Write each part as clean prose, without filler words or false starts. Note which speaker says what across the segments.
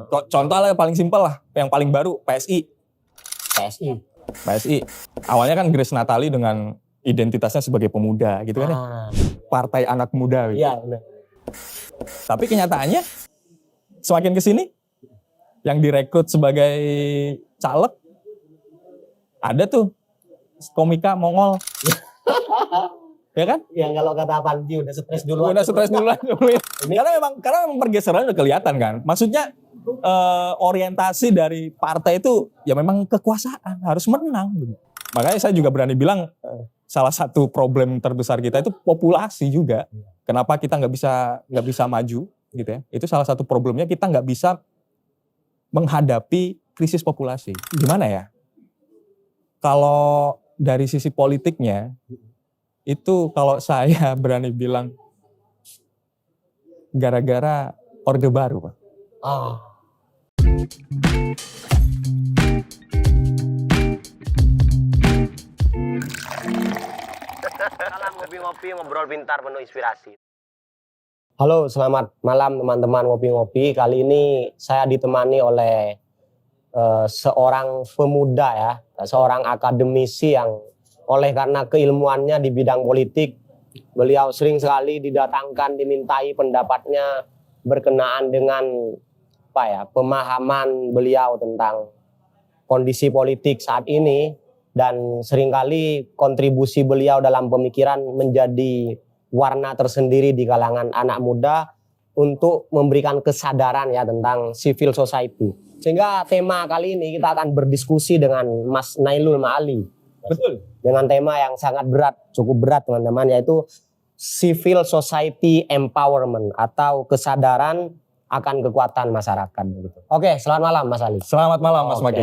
Speaker 1: Contoh lah paling simpel lah, yang paling baru PSI. Awalnya kan Grace Natali dengan identitasnya sebagai pemuda gitu kan ya. Partai anak muda gitu.
Speaker 2: Iya, benar.
Speaker 1: Tapi kenyataannya semakin kesini yang direkrut sebagai caleg ada tuh komika Mongol. Ya kan?
Speaker 2: Yang kalau kata Panji udah stres duluan.
Speaker 1: Karena memang pergeseran udah kelihatan kan. Maksudnya orientasi dari partai itu ya memang kekuasaan, harus menang. Makanya saya juga berani bilang salah satu problem terbesar kita itu populasi juga. Kenapa kita nggak bisa maju gitu ya? Itu salah satu problemnya, kita nggak bisa menghadapi krisis populasi. Gimana ya? Kalau dari sisi politiknya itu kalau saya berani bilang gara-gara Orde Baru, Pak.
Speaker 3: Salam ngopi-ngopi, ngobrol pintar penuh inspirasi.
Speaker 2: Halo, selamat malam teman-teman ngopi-ngopi. Kali ini saya ditemani oleh seorang pemuda ya, seorang akademisi yang oleh karena keilmuannya di bidang politik, beliau sering sekali didatangkan, dimintai pendapatnya berkenaan dengan pemahaman beliau tentang kondisi politik saat ini, dan seringkali kontribusi beliau dalam pemikiran menjadi warna tersendiri di kalangan anak muda untuk memberikan kesadaran ya tentang civil society. Sehingga tema kali ini kita akan berdiskusi dengan Mas Nailul Ma'ali.
Speaker 1: Betul.
Speaker 2: Dengan tema yang sangat berat, cukup berat teman-teman, yaitu civil society empowerment atau kesadaran akan kekuatan masyarakat. Oke, selamat malam Mas Ali.
Speaker 1: Selamat malam Mas Maki.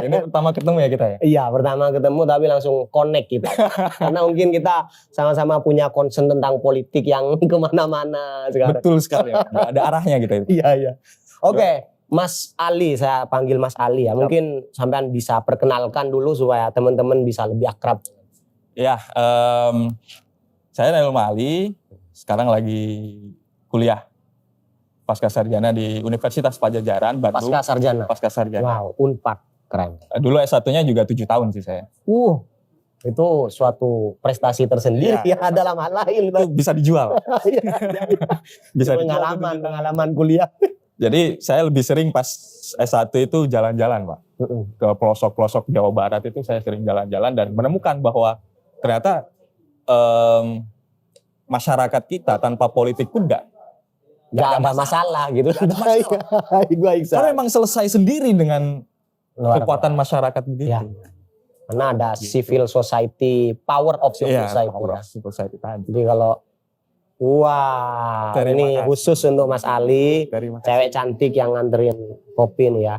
Speaker 1: Ini pertama ketemu ya kita ya?
Speaker 2: Iya, pertama ketemu tapi langsung connect gitu. Karena mungkin kita sama-sama punya concern tentang politik yang kemana-mana sekarang.
Speaker 1: Betul sekali ya, ada arahnya gitu.
Speaker 2: Iya. Oke, Mas Ali, saya panggil Mas Ali ya. Mungkin sampean bisa perkenalkan dulu supaya teman-teman bisa lebih akrab.
Speaker 1: Ya, saya Nailul Ma'ali, sekarang lagi kuliah pasca sarjana di Universitas Padjadjaran, Bandung. Pasca sarjana.
Speaker 2: Wow, Unpad, keren.
Speaker 1: Dulu S1-nya juga 7 tahun sih saya.
Speaker 2: Itu suatu prestasi tersendiri ya dalam hal lain.
Speaker 1: Itu bisa dijual. Bisa
Speaker 2: pengalaman kuliah.
Speaker 1: Jadi saya lebih sering pas S1 itu jalan-jalan Pak. Ke pelosok-pelosok Jawa Barat itu saya sering jalan-jalan dan menemukan bahwa ternyata masyarakat kita tanpa politik pun gak
Speaker 2: ada masalah gitu.
Speaker 1: Karena memang selesai sendiri dengan kekuatan masyarakat begitu.
Speaker 2: Ya. Karena ada civil society, power of civil society.
Speaker 1: Power of civil society tadi.
Speaker 2: Jadi kalau ini khusus untuk Mas Ali, cewek cantik yang nganterin kopi nih ya.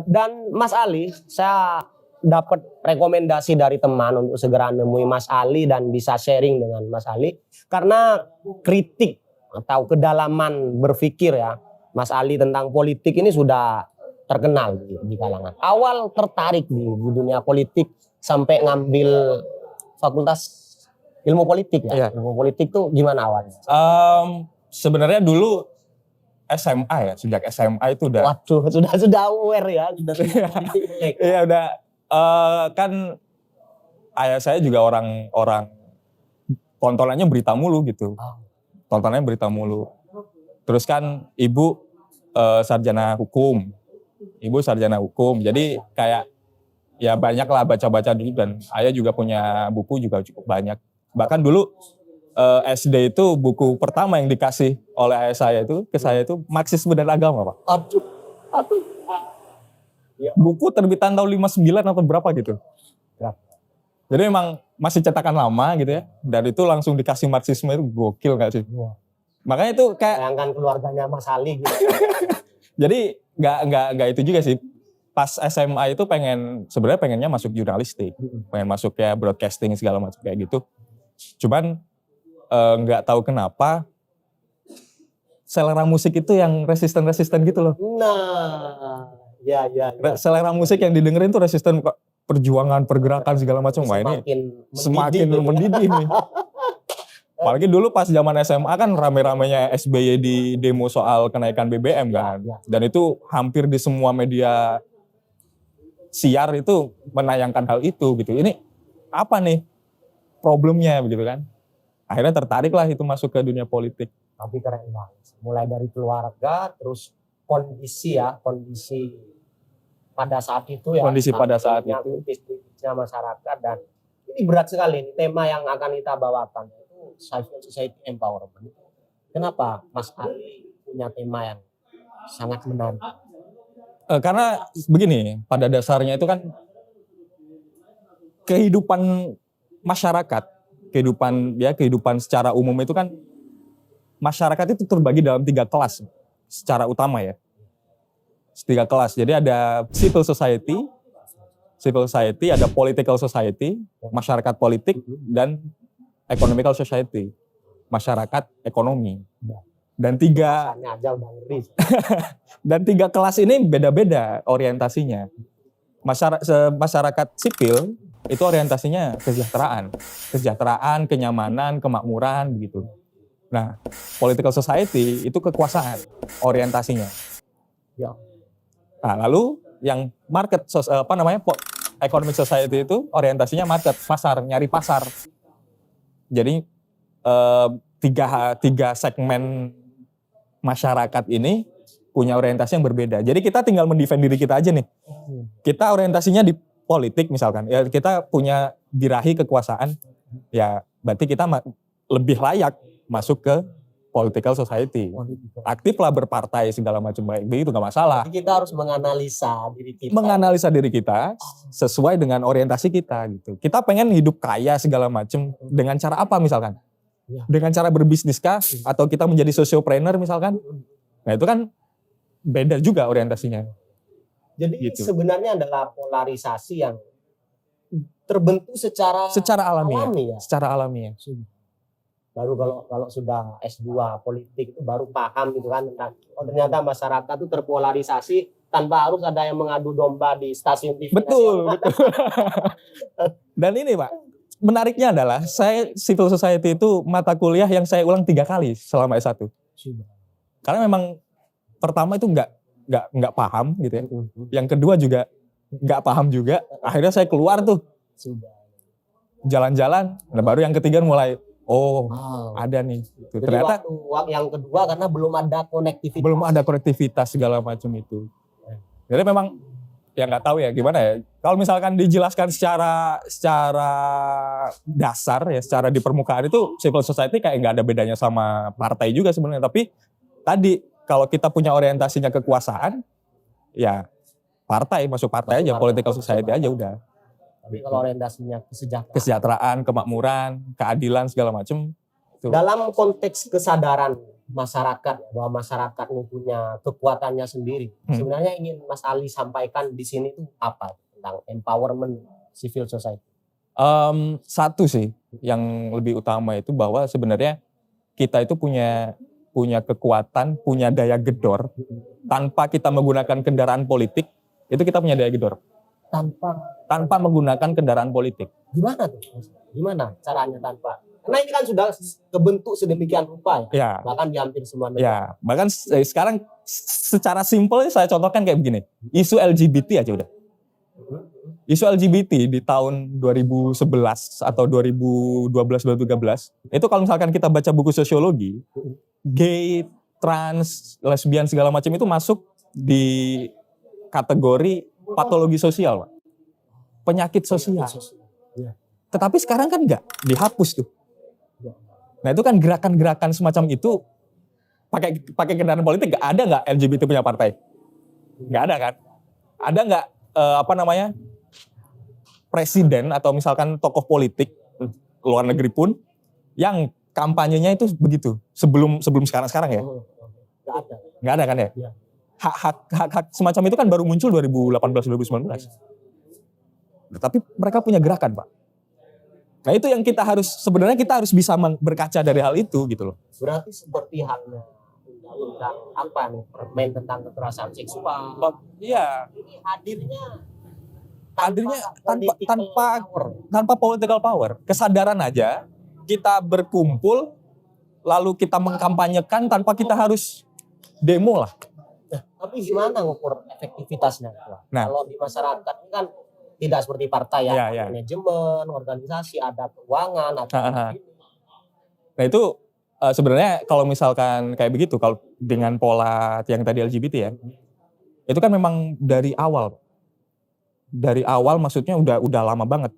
Speaker 2: Dan Mas Ali, saya dapat rekomendasi dari teman untuk segera nemui Mas Ali dan bisa sharing dengan Mas Ali. Karena kritik atau kedalaman berpikir ya Mas Ali tentang politik ini sudah terkenal di kalangan. Awal tertarik di dunia politik sampai ngambil fakultas ilmu politik ya. Ilmu politik tuh gimana awalnya?
Speaker 1: Sebenarnya dulu SMA ya, sejak SMA itu udah.
Speaker 2: Waduh, sudah aware ya.
Speaker 1: Iya udah. Kan ayah saya juga orang tontonannya berita mulu gitu. Tontonannya berita mulu. Terus kan ibu sarjana hukum. Jadi kayak ya banyak lah baca-baca dulu, dan ayah juga punya buku juga cukup banyak. Bahkan dulu SD itu buku pertama yang dikasih oleh ayah saya itu ke saya itu Marxisme dan Agama, Pak.
Speaker 2: Aduh.
Speaker 1: Buku terbitan tahun 59 atau berapa gitu. Jadi memang masih cetakan lama gitu ya. Dan itu langsung dikasih Marxisme, itu gokil gak sih? Makanya itu kayak
Speaker 2: bayangkan keluarganya Mas Ali gitu.
Speaker 1: Jadi nggak itu juga sih. Pas SMA itu sebenarnya pengennya masuk jurnalistik, pengen masuk kayak broadcasting segala macam kayak gitu. Cuman nggak tahu kenapa selera musik itu yang resisten gitu loh.
Speaker 2: Nah, ya.
Speaker 1: Selera musik yang didengerin tuh resisten perjuangan, pergerakan segala macam. Wah ini semakin mendidih nih. Apalagi dulu pas zaman SMA kan rame-ramenya SBY di demo soal kenaikan BBM kan. Dan itu hampir di semua media siar itu menayangkan hal itu gitu. Ini apa nih problemnya begitu kan? Akhirnya tertarik lah itu masuk ke dunia politik.
Speaker 2: Tapi keren banget. Mulai dari keluarga, terus kondisi pada saat itu ya.
Speaker 1: Kondisi pada saat itu.
Speaker 2: Kritis-kritisnya masyarakat, dan ini berat sekali ini tema yang akan kita bawakan, itu civil society empowerment. Kenapa Mas Ali punya tema yang sangat menarik?
Speaker 1: Karena begini, pada dasarnya itu kan kehidupan masyarakat, kehidupan secara umum itu kan masyarakat itu terbagi dalam 3 kelas secara utama ya. 3 kelas. Jadi ada civil society, ada political society, masyarakat politik, dan economical society, masyarakat ekonomi. Dan 3 dan 3 kelas ini beda-beda orientasinya. Masyarakat sipil itu orientasinya kesejahteraan, kenyamanan, kemakmuran begitu. Nah, political society itu kekuasaan orientasinya.
Speaker 2: Ya.
Speaker 1: Nah, lalu yang economic society itu orientasinya market, pasar, nyari pasar. Jadi tiga segmen masyarakat ini punya orientasi yang berbeda. Jadi kita tinggal mendefend diri kita aja nih. Kita orientasinya di politik misalkan, ya kita punya birahi kekuasaan, ya berarti kita lebih layak masuk ke political society. Aktiflah berpartai segala macam baik, itu nggak masalah.
Speaker 2: Jadi kita harus menganalisa diri kita.
Speaker 1: Menganalisa diri kita sesuai dengan orientasi kita gitu. Kita pengen hidup kaya segala macam dengan cara apa misalkan? Dengan cara berbisnis kah? Atau kita menjadi sociopreneur misalkan? Nah itu kan beda juga orientasinya.
Speaker 2: Jadi
Speaker 1: gitu.
Speaker 2: Sebenarnya adalah polarisasi yang terbentuk secara
Speaker 1: alami ya. Secara alami ya.
Speaker 2: Baru kalau sudah S2 politik itu baru paham gitu kan tentang ternyata masyarakat itu terpolarisasi tanpa harus ada yang mengadu domba di stasiun TV.
Speaker 1: Betul. Dan ini Pak, menariknya adalah saya civil society itu mata kuliah yang saya ulang 3 kali selama S1. Karena memang pertama itu nggak paham gitu ya. Yang kedua juga nggak paham juga. Akhirnya saya keluar tuh jalan-jalan. Nah baru yang ketiga mulai ada nih. Gitu.
Speaker 2: Jadi
Speaker 1: Ternyata
Speaker 2: waktu yang kedua karena belum ada konektivitas
Speaker 1: segala macam itu. Jadi memang ya nggak tahu ya gimana ya. Kalau misalkan dijelaskan secara dasar ya, secara di permukaan itu civil society kayak nggak ada bedanya sama partai juga sebenarnya. Tapi tadi kalau kita punya orientasinya kekuasaan, ya masuk partai aja, political society aja udah.
Speaker 2: Tapi kalau orientasinya
Speaker 1: kesejahteraan, kemakmuran, keadilan segala macam.
Speaker 2: Dalam konteks kesadaran masyarakat bahwa masyarakat punya kekuatannya sendiri, sebenarnya ingin Mas Ali sampaikan di sini tuh apa tentang empowerment civil society?
Speaker 1: Satu sih yang lebih utama itu bahwa sebenarnya kita itu punya kekuatan, punya daya gedor tanpa kita menggunakan kendaraan politik, itu kita punya daya gedor. Tanpa menggunakan kendaraan politik.
Speaker 2: Gimana tuh? Gimana caranya tanpa? Karena ini kan sudah kebentuk sedemikian rupa ya. Bahkan di hampir semua negara.
Speaker 1: Ya, bahkan sekarang secara simpel saya contohkan kayak begini. Isu LGBT aja udah. Isu LGBT di tahun 2011 atau 2012-2013, itu kalau misalkan kita baca buku sosiologi, gay, trans, lesbian segala macam itu masuk di kategori patologi sosial, Pak. Penyakit sosial. Tetapi sekarang kan enggak, dihapus tuh. Nah itu kan gerakan-gerakan semacam itu pakai kendaraan politik, ada nggak LGBT punya partai? Nggak ada kan? Ada nggak presiden atau misalkan tokoh politik luar negeri pun yang kampanyenya itu begitu sebelum sekarang ya? Nggak ada kan ya? Hak semacam itu kan baru muncul 2018-2019. Tapi mereka punya gerakan, Pak. Nah itu yang kita harus bisa berkaca dari hal itu gitu loh.
Speaker 2: Berarti seperti halnya undang-undang permen tentang kekerasan seksual.
Speaker 1: Iya.
Speaker 2: Ini hadirnya
Speaker 1: tanpa political power. Kesadaran aja kita berkumpul lalu kita mengkampanyekan tanpa kita harus demo lah.
Speaker 2: Tapi gimana ngukur efektivitasnya?
Speaker 1: Nah.
Speaker 2: Kalau di masyarakat ini kan tidak seperti partai ya,
Speaker 1: Iya.
Speaker 2: manajemen, organisasi, ada keuangan, ada
Speaker 1: Nah itu sebenarnya kalau misalkan kayak begitu, kalau dengan pola yang tadi LGBT ya, itu kan memang dari awal. Dari awal maksudnya udah lama banget.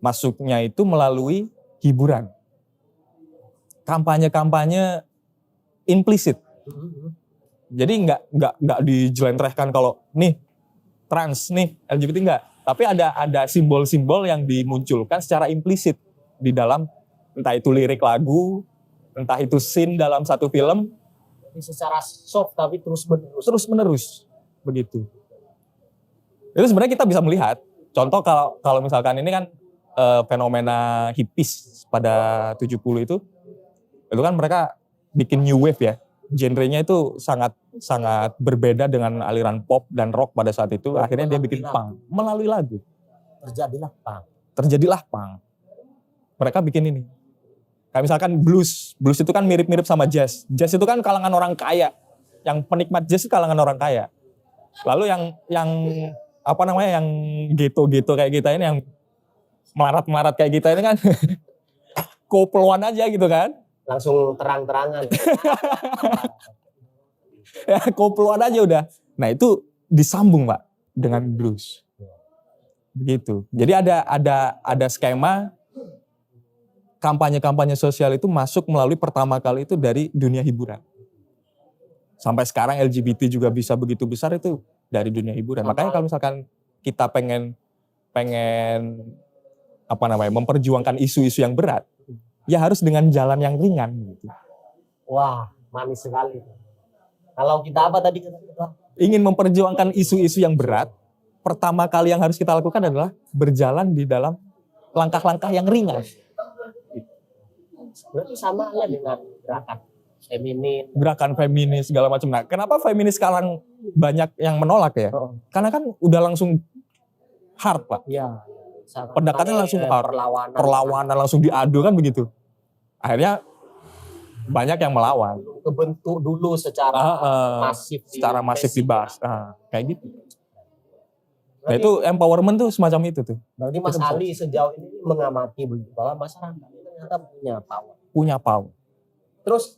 Speaker 1: Masuknya itu melalui hiburan. Kampanye-kampanye implisit. Jadi nggak dijelentrehkan kalau nih trans, nih LGBT enggak. Tapi ada simbol-simbol yang dimunculkan secara implisit di dalam entah itu lirik lagu, entah itu scene dalam satu film.
Speaker 2: Jadi secara soft tapi terus
Speaker 1: Menerus begitu. Itu sebenarnya kita bisa melihat. Contoh kalau misalkan ini kan fenomena hippies pada 70 itu kan mereka bikin new wave ya. Genrenya itu sangat berbeda dengan aliran pop dan rock pada saat itu. Akhirnya dia bikin punk melalui lagu. Terjadilah punk. Mereka bikin ini. Kayak misalkan blues itu kan mirip-mirip sama jazz. Jazz itu kan kalangan orang kaya. Yang penikmat jazz itu kalangan orang kaya. Lalu yang apa namanya, yang ghetto kayak kita ini, yang melarat kayak kita ini kan koploan aja gitu kan.
Speaker 2: Langsung terang-terangan.
Speaker 1: Ya koploan aja udah. Nah itu disambung Pak dengan blues. Begitu. Jadi ada skema kampanye-kampanye sosial itu masuk melalui pertama kali itu dari dunia hiburan. Sampai sekarang LGBT juga bisa begitu besar itu dari dunia hiburan. Makanya kalau misalkan kita pengen apa namanya, memperjuangkan isu-isu yang berat, ya harus dengan jalan yang ringan gitu.
Speaker 2: Wah, manis sekali. Kalau kita apa tadi?
Speaker 1: Ingin memperjuangkan isu-isu yang berat, pertama kali yang harus kita lakukan adalah berjalan di dalam langkah-langkah yang ringan.
Speaker 2: Berarti sama ya dengan
Speaker 1: gerakan feminis segala macam. Nah, kenapa feminis sekarang banyak yang menolak ya? Karena kan udah langsung hard Pak.
Speaker 2: Iya.
Speaker 1: Pendekatannya langsung hard. Perlawanan langsung diadu kan begitu. Akhirnya banyak yang melawan.
Speaker 2: Kebentuk dulu secara masif.
Speaker 1: Secara masif dibahas. Kayak gitu. Nah itu empowerment tuh semacam itu tuh.
Speaker 2: Berarti Mas Ali sejauh ini mengamati bahwa masyarakat ini ternyata punya power. Terus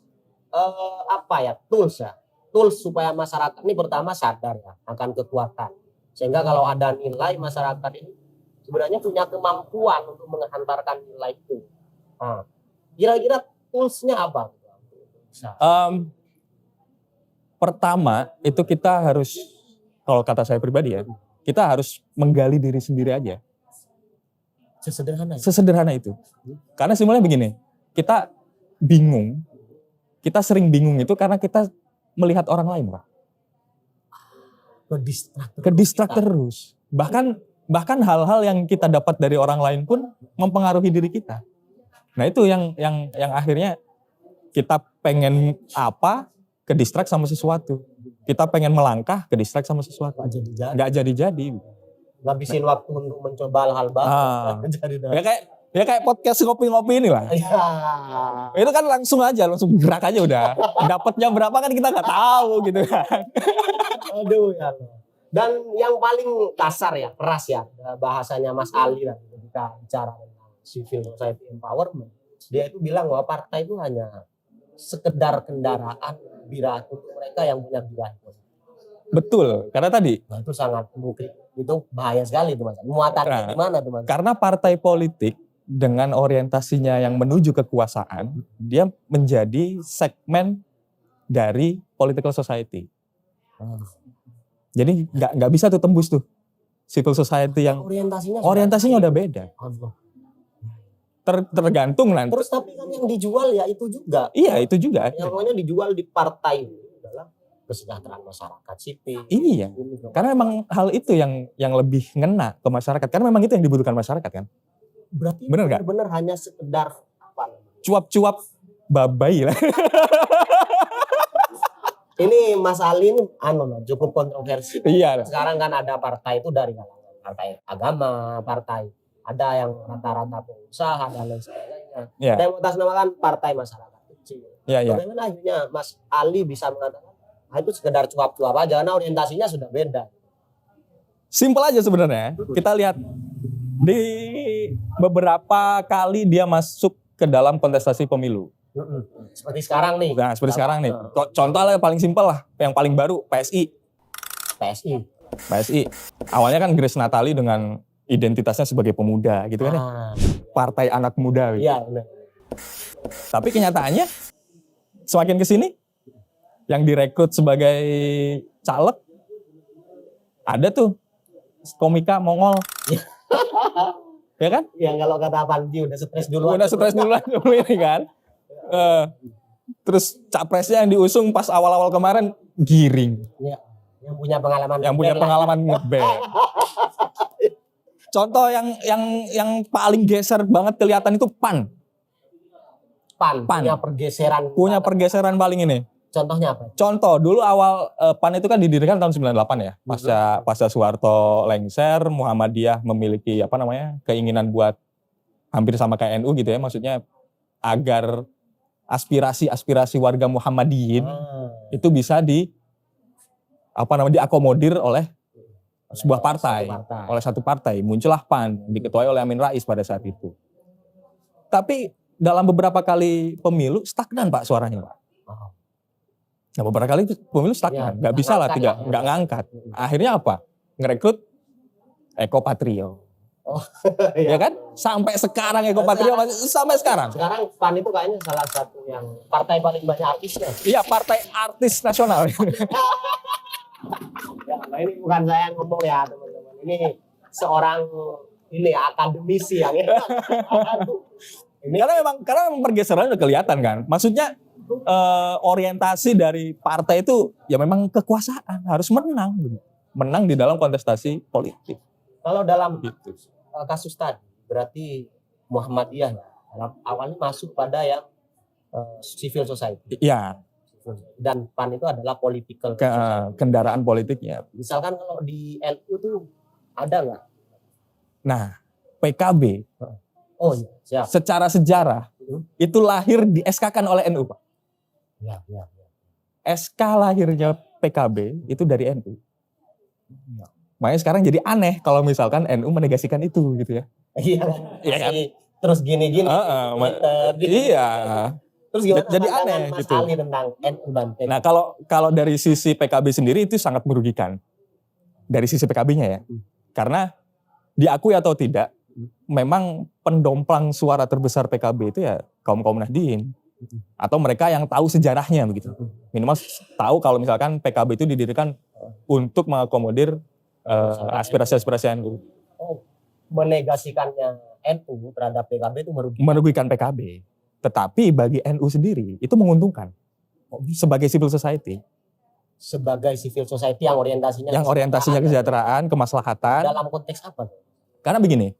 Speaker 2: tools supaya masyarakat ini pertama sadar ya akan kekuatan, sehingga kalau ada nilai, masyarakat ini sebenarnya punya kemampuan untuk menghantarkan nilai itu. Kira-kira toolsnya apa?
Speaker 1: Pertama itu kita harus, kalau kata saya pribadi ya, kita harus menggali diri sendiri aja. Sesederhana itu. Karena simbolnya begini, kita sering bingung itu karena kita melihat orang lain Pak. Kedistrak terus. Bahkan hal-hal yang kita dapat dari orang lain pun mempengaruhi diri kita. Nah itu yang akhirnya kita pengen kedistrak sama sesuatu. Kita pengen melangkah, kedistrak sama sesuatu. Nggak jadi-jadi.
Speaker 2: Ngabisin waktu untuk mencoba hal-hal baru.
Speaker 1: Ya kayak podcast ngopi-ngopi ini lah.
Speaker 2: Ya.
Speaker 1: Itu kan langsung gerak aja udah. Dapatnya berapa kan kita nggak tahu gitu kan.
Speaker 2: Aduh ya. Dan yang paling kasar ya, keras ya bahasanya Mas Ali lah ketika bicara tentang civil society empowerment. Dia itu bilang bahwa partai itu hanya sekedar kendaraan birahi untuk mereka yang punya birahi.
Speaker 1: Betul, karena tadi.
Speaker 2: Nah, itu sangat mungkin, itu bahaya sekali itu Mas. Muatannya gimana tuh Mas?
Speaker 1: Karena partai politik dengan orientasinya yang menuju kekuasaan, dia menjadi segmen dari political society. Jadi nggak bisa tuh tembus tuh civil society yang orientasinya udah beda. Tergantung nanti.
Speaker 2: Terus tapi kan yang dijual ya itu juga.
Speaker 1: Iya itu juga.
Speaker 2: Yang namanya dijual di partai adalah kesejahteraan masyarakat sipil.
Speaker 1: Iya. Karena memang hal itu yang lebih ngena ke masyarakat. Karena memang itu yang dibutuhkan masyarakat kan.
Speaker 2: Berarti
Speaker 1: benar
Speaker 2: hanya sekedar apa?
Speaker 1: Cuap-cuap babai lah.
Speaker 2: Ini Mas Ali ini cukup kontroversi.
Speaker 1: Iya.
Speaker 2: Sekarang kan ada partai itu dari kalangan partai agama, partai ada yang rata-rata pengusaha dan lain sebagainya.
Speaker 1: Ya.
Speaker 2: Ada yang mengatasnamakan partai masyarakat kecil.
Speaker 1: Ya, ya.
Speaker 2: Bagaimana akhirnya Mas Ali bisa mengatakan itu sekedar cuap-cuap aja karena orientasinya sudah beda.
Speaker 1: Simpel aja sebenarnya. Kita lihat di beberapa kali dia masuk ke dalam kontestasi pemilu.
Speaker 2: Seperti sekarang nih.
Speaker 1: Nah, seperti sekarang nih. Contoh lah paling simpel lah, yang paling baru PSI. PSI. Awalnya kan Grace Natali dengan identitasnya sebagai pemuda gitu kan ya. Partai anak muda gitu.
Speaker 2: Iya, benar.
Speaker 1: Tapi kenyataannya semakin ke sini yang direkrut sebagai caleg ada tuh komika Mongol. Ya kan?
Speaker 2: Yang kalau kata Panji udah stres dulu.
Speaker 1: Udah stres duluan dulu ini kan. Terus capresnya yang diusung pas awal-awal kemarin Giring.
Speaker 2: Ya, yang punya pengalaman.
Speaker 1: Yang punya pengalaman ngeband. Contoh yang paling geser banget kelihatan itu PAN.
Speaker 2: PAN. Punya
Speaker 1: Pergeseran paling ini.
Speaker 2: Contohnya apa?
Speaker 1: Contoh dulu awal PAN itu kan didirikan tahun 98 ya. Pasca Soeharto lengser, Muhammadiyah memiliki keinginan buat hampir sama kayak NU gitu ya. Maksudnya agar aspirasi warga Muhammadiyin itu bisa diakomodir oleh sebuah partai, oleh satu partai. Muncullah PAN, diketuai oleh Amin Rais pada saat itu. Tapi dalam beberapa kali pemilu stagnan Pak suaranya Pak. Nah, beberapa kali pemilu stagnan, nggak bisa lah, nggak ngangkat. Akhirnya apa? Ngerekrut Eko Patrio. Ya kan? Sampai sekarang Eko Patrio sampai sekarang.
Speaker 2: Sekarang PAN itu kayaknya salah satu yang partai paling banyak artisnya.
Speaker 1: Iya, partai artis nasional.
Speaker 2: Ya, nah ini bukan saya yang ngomong ya teman-teman. Ini seorang akademisi yang
Speaker 1: karena memang pergeseran udah kelihatan kan. Maksudnya orientasi dari partai itu ya memang kekuasaan, harus menang di dalam kontestasi politik.
Speaker 2: Kalau dalam kasus tadi berarti Muhammadiyah awalnya masuk pada yang civil society.
Speaker 1: Iya.
Speaker 2: Dan PAN itu adalah political
Speaker 1: kendaraan politiknya.
Speaker 2: Misalkan kalau di NU itu ada nggak?
Speaker 1: Nah, PKB.
Speaker 2: Oh iya, siap.
Speaker 1: Secara sejarah itu lahir di SK-kan oleh NU, Pak.
Speaker 2: Ya.
Speaker 1: SK lahirnya PKB itu dari NU. Makanya sekarang jadi aneh kalau misalkan NU menegasikan itu gitu ya.
Speaker 2: Iya.
Speaker 1: Kan?
Speaker 2: Terus gini-gini.
Speaker 1: Iya.
Speaker 2: Terus gimana
Speaker 1: jadi aneh
Speaker 2: Mas
Speaker 1: gitu.
Speaker 2: Ali tentang NU dan PKB?
Speaker 1: Nah, kalau dari sisi PKB sendiri itu sangat merugikan. Dari sisi PKB-nya ya. Karena diakui atau tidak, memang pendomplang suara terbesar PKB itu ya kaum Nahdien. Atau mereka yang tahu sejarahnya begitu. Minimal tahu kalau misalkan PKB itu didirikan untuk mengakomodir aspirasi-aspirasi NU.
Speaker 2: Oh, menegasikannya NU terhadap PKB itu
Speaker 1: merugikan PKB. Tetapi bagi NU sendiri itu menguntungkan. Sebagai civil society.
Speaker 2: Sebagai civil society yang orientasinya
Speaker 1: kesejahteraan, kemaslahatan.
Speaker 2: Dalam konteks apa?
Speaker 1: Karena begini,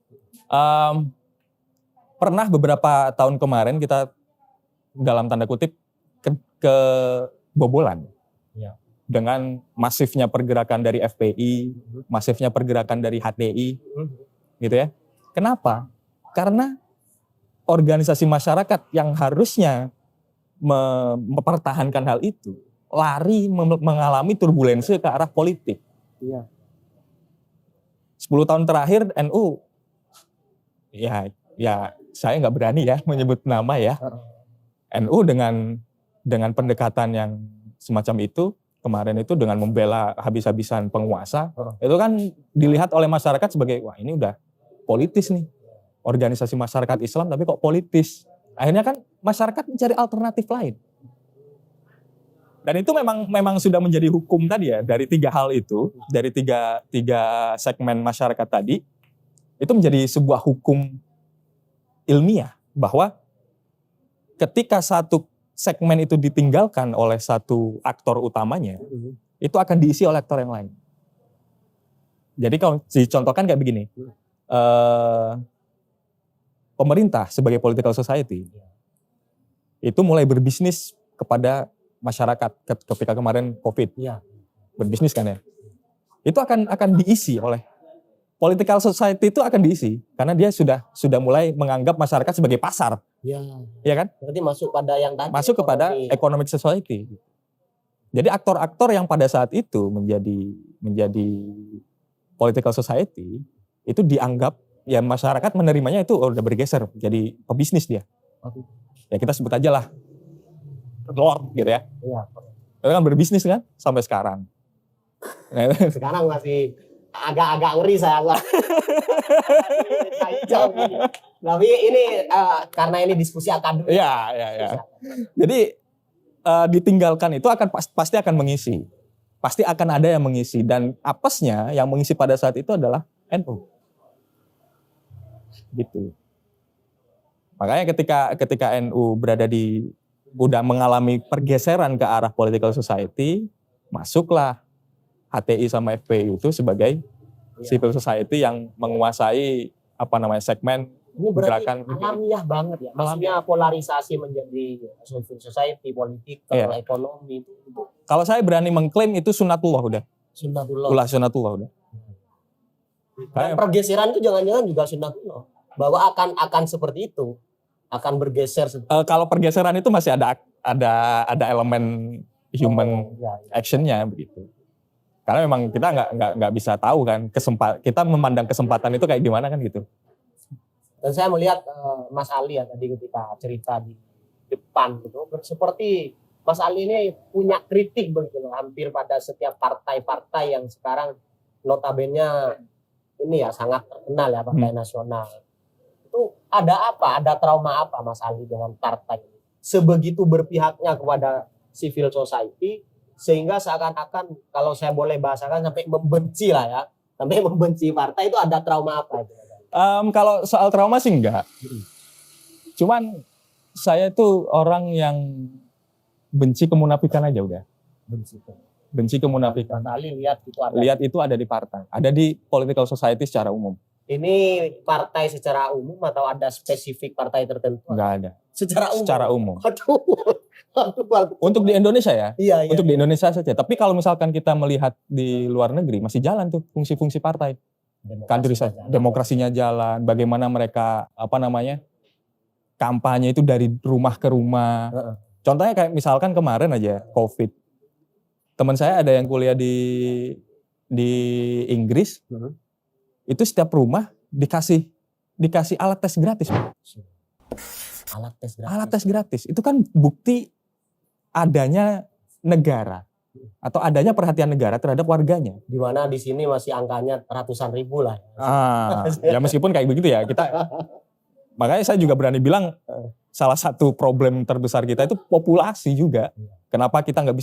Speaker 1: pernah beberapa tahun kemarin kita dalam tanda kutip kebobolan. Ya. Dengan masifnya pergerakan dari FPI, masifnya pergerakan dari HTI, gitu ya. Kenapa? Karena organisasi masyarakat yang harusnya mempertahankan hal itu, lari mengalami turbulensi ke arah politik.
Speaker 2: Iya.
Speaker 1: 10 tahun terakhir NU, ya saya nggak berani ya menyebut nama ya. NU dengan pendekatan yang semacam itu, kemarin itu dengan membela habis-habisan penguasa, itu kan dilihat oleh masyarakat sebagai, wah ini udah politis nih. Organisasi masyarakat Islam tapi kok politis. Akhirnya kan masyarakat mencari alternatif lain. Dan itu memang sudah menjadi hukum tadi ya, dari 3 hal itu, dari tiga segmen masyarakat tadi, itu menjadi sebuah hukum ilmiah bahwa ketika satu segmen itu ditinggalkan oleh satu aktor utamanya, itu akan diisi oleh aktor yang lain. Jadi kalau dicontohkan kayak begini, pemerintah sebagai political society itu mulai berbisnis kepada masyarakat ketika kemarin COVID, berbisnis kan ya, itu akan diisi oleh political society, itu akan diisi karena dia sudah mulai menganggap masyarakat sebagai pasar.
Speaker 2: Ya,
Speaker 1: ya kan?
Speaker 2: berarti masuk pada yang tadi.
Speaker 1: Masuk kepada economic society. Jadi aktor-aktor yang pada saat itu menjadi political society itu dianggap ya masyarakat menerimanya itu udah bergeser jadi pebisnis dia. Ya kita sebut aja lah lord gitu ya.
Speaker 2: Iya.
Speaker 1: Itu kan berbisnis kan sampai sekarang. Nah,
Speaker 2: Sekarang masih agak ngeri saya. Tapi ini karena ini diskusi akademik.
Speaker 1: Iya. Jadi ditinggalkan itu pasti akan mengisi. Pasti akan ada yang mengisi dan apesnya yang mengisi pada saat itu adalah NU. Gitu. Makanya ketika NU udah mengalami pergeseran ke arah political society, masuklah HTI sama FPI itu sebagai civil society yang menguasai segmen
Speaker 2: ini berarti
Speaker 1: gerakan
Speaker 2: alamiah banget ya. Maksudnya polarisasi menjadi civil society, politik, ekonomi itu.
Speaker 1: Kalau saya berani mengklaim itu sunnatullah udah. Sunnatullah udah.
Speaker 2: Dan pergeseran itu jangan-jangan juga sunnatullah. Bahwa akan seperti itu, akan bergeser.
Speaker 1: Kalau pergeseran itu masih ada elemen human actionnya begitu. Karena memang kita nggak bisa tahu kan kita memandang kesempatan itu kayak gimana kan gitu.
Speaker 2: Dan saya melihat Mas Ali ya tadi ketika cerita di depan gitu, seperti Mas Ali ini punya kritik begitu loh, hampir pada setiap partai-partai yang sekarang notabene ini ya sangat terkenal ya partai nasional. Itu ada apa? Ada trauma apa Mas Ali dengan partai ini? Sebegitu berpihaknya kepada civil society sehingga seakan-akan kalau saya boleh bahasakan sampai membenci lah ya, sampai membenci partai itu ada trauma apa itu?
Speaker 1: Kalau soal trauma sih enggak. Cuman saya tuh orang yang benci kemunafikan aja udah. Benci kemunafikan.
Speaker 2: Ali lihat
Speaker 1: itu ada di partai, ada di political society secara umum.
Speaker 2: Ini partai secara umum atau ada spesifik partai tertentu?
Speaker 1: Enggak ada.
Speaker 2: Secara umum. Aduh.
Speaker 1: Untuk di Indonesia ya.
Speaker 2: Iya.
Speaker 1: Untuk di Indonesia saja. Tapi kalau misalkan kita melihat di luar negeri masih jalan tuh fungsi-fungsi partai. Demokrasinya jalan, bagaimana mereka kampanye itu dari rumah ke rumah. Contohnya kayak misalkan kemarin aja COVID. Teman saya ada yang kuliah di Inggris. Itu setiap rumah dikasih alat tes gratis. Alat tes gratis. Itu kan bukti adanya negara atau adanya perhatian negara terhadap warganya.
Speaker 2: Di mana di sini masih angkanya ratusan ribu lah.
Speaker 1: Ya meskipun kayak begitu ya, makanya saya juga berani bilang salah satu problem terbesar kita itu populasi juga. Kenapa kita nggak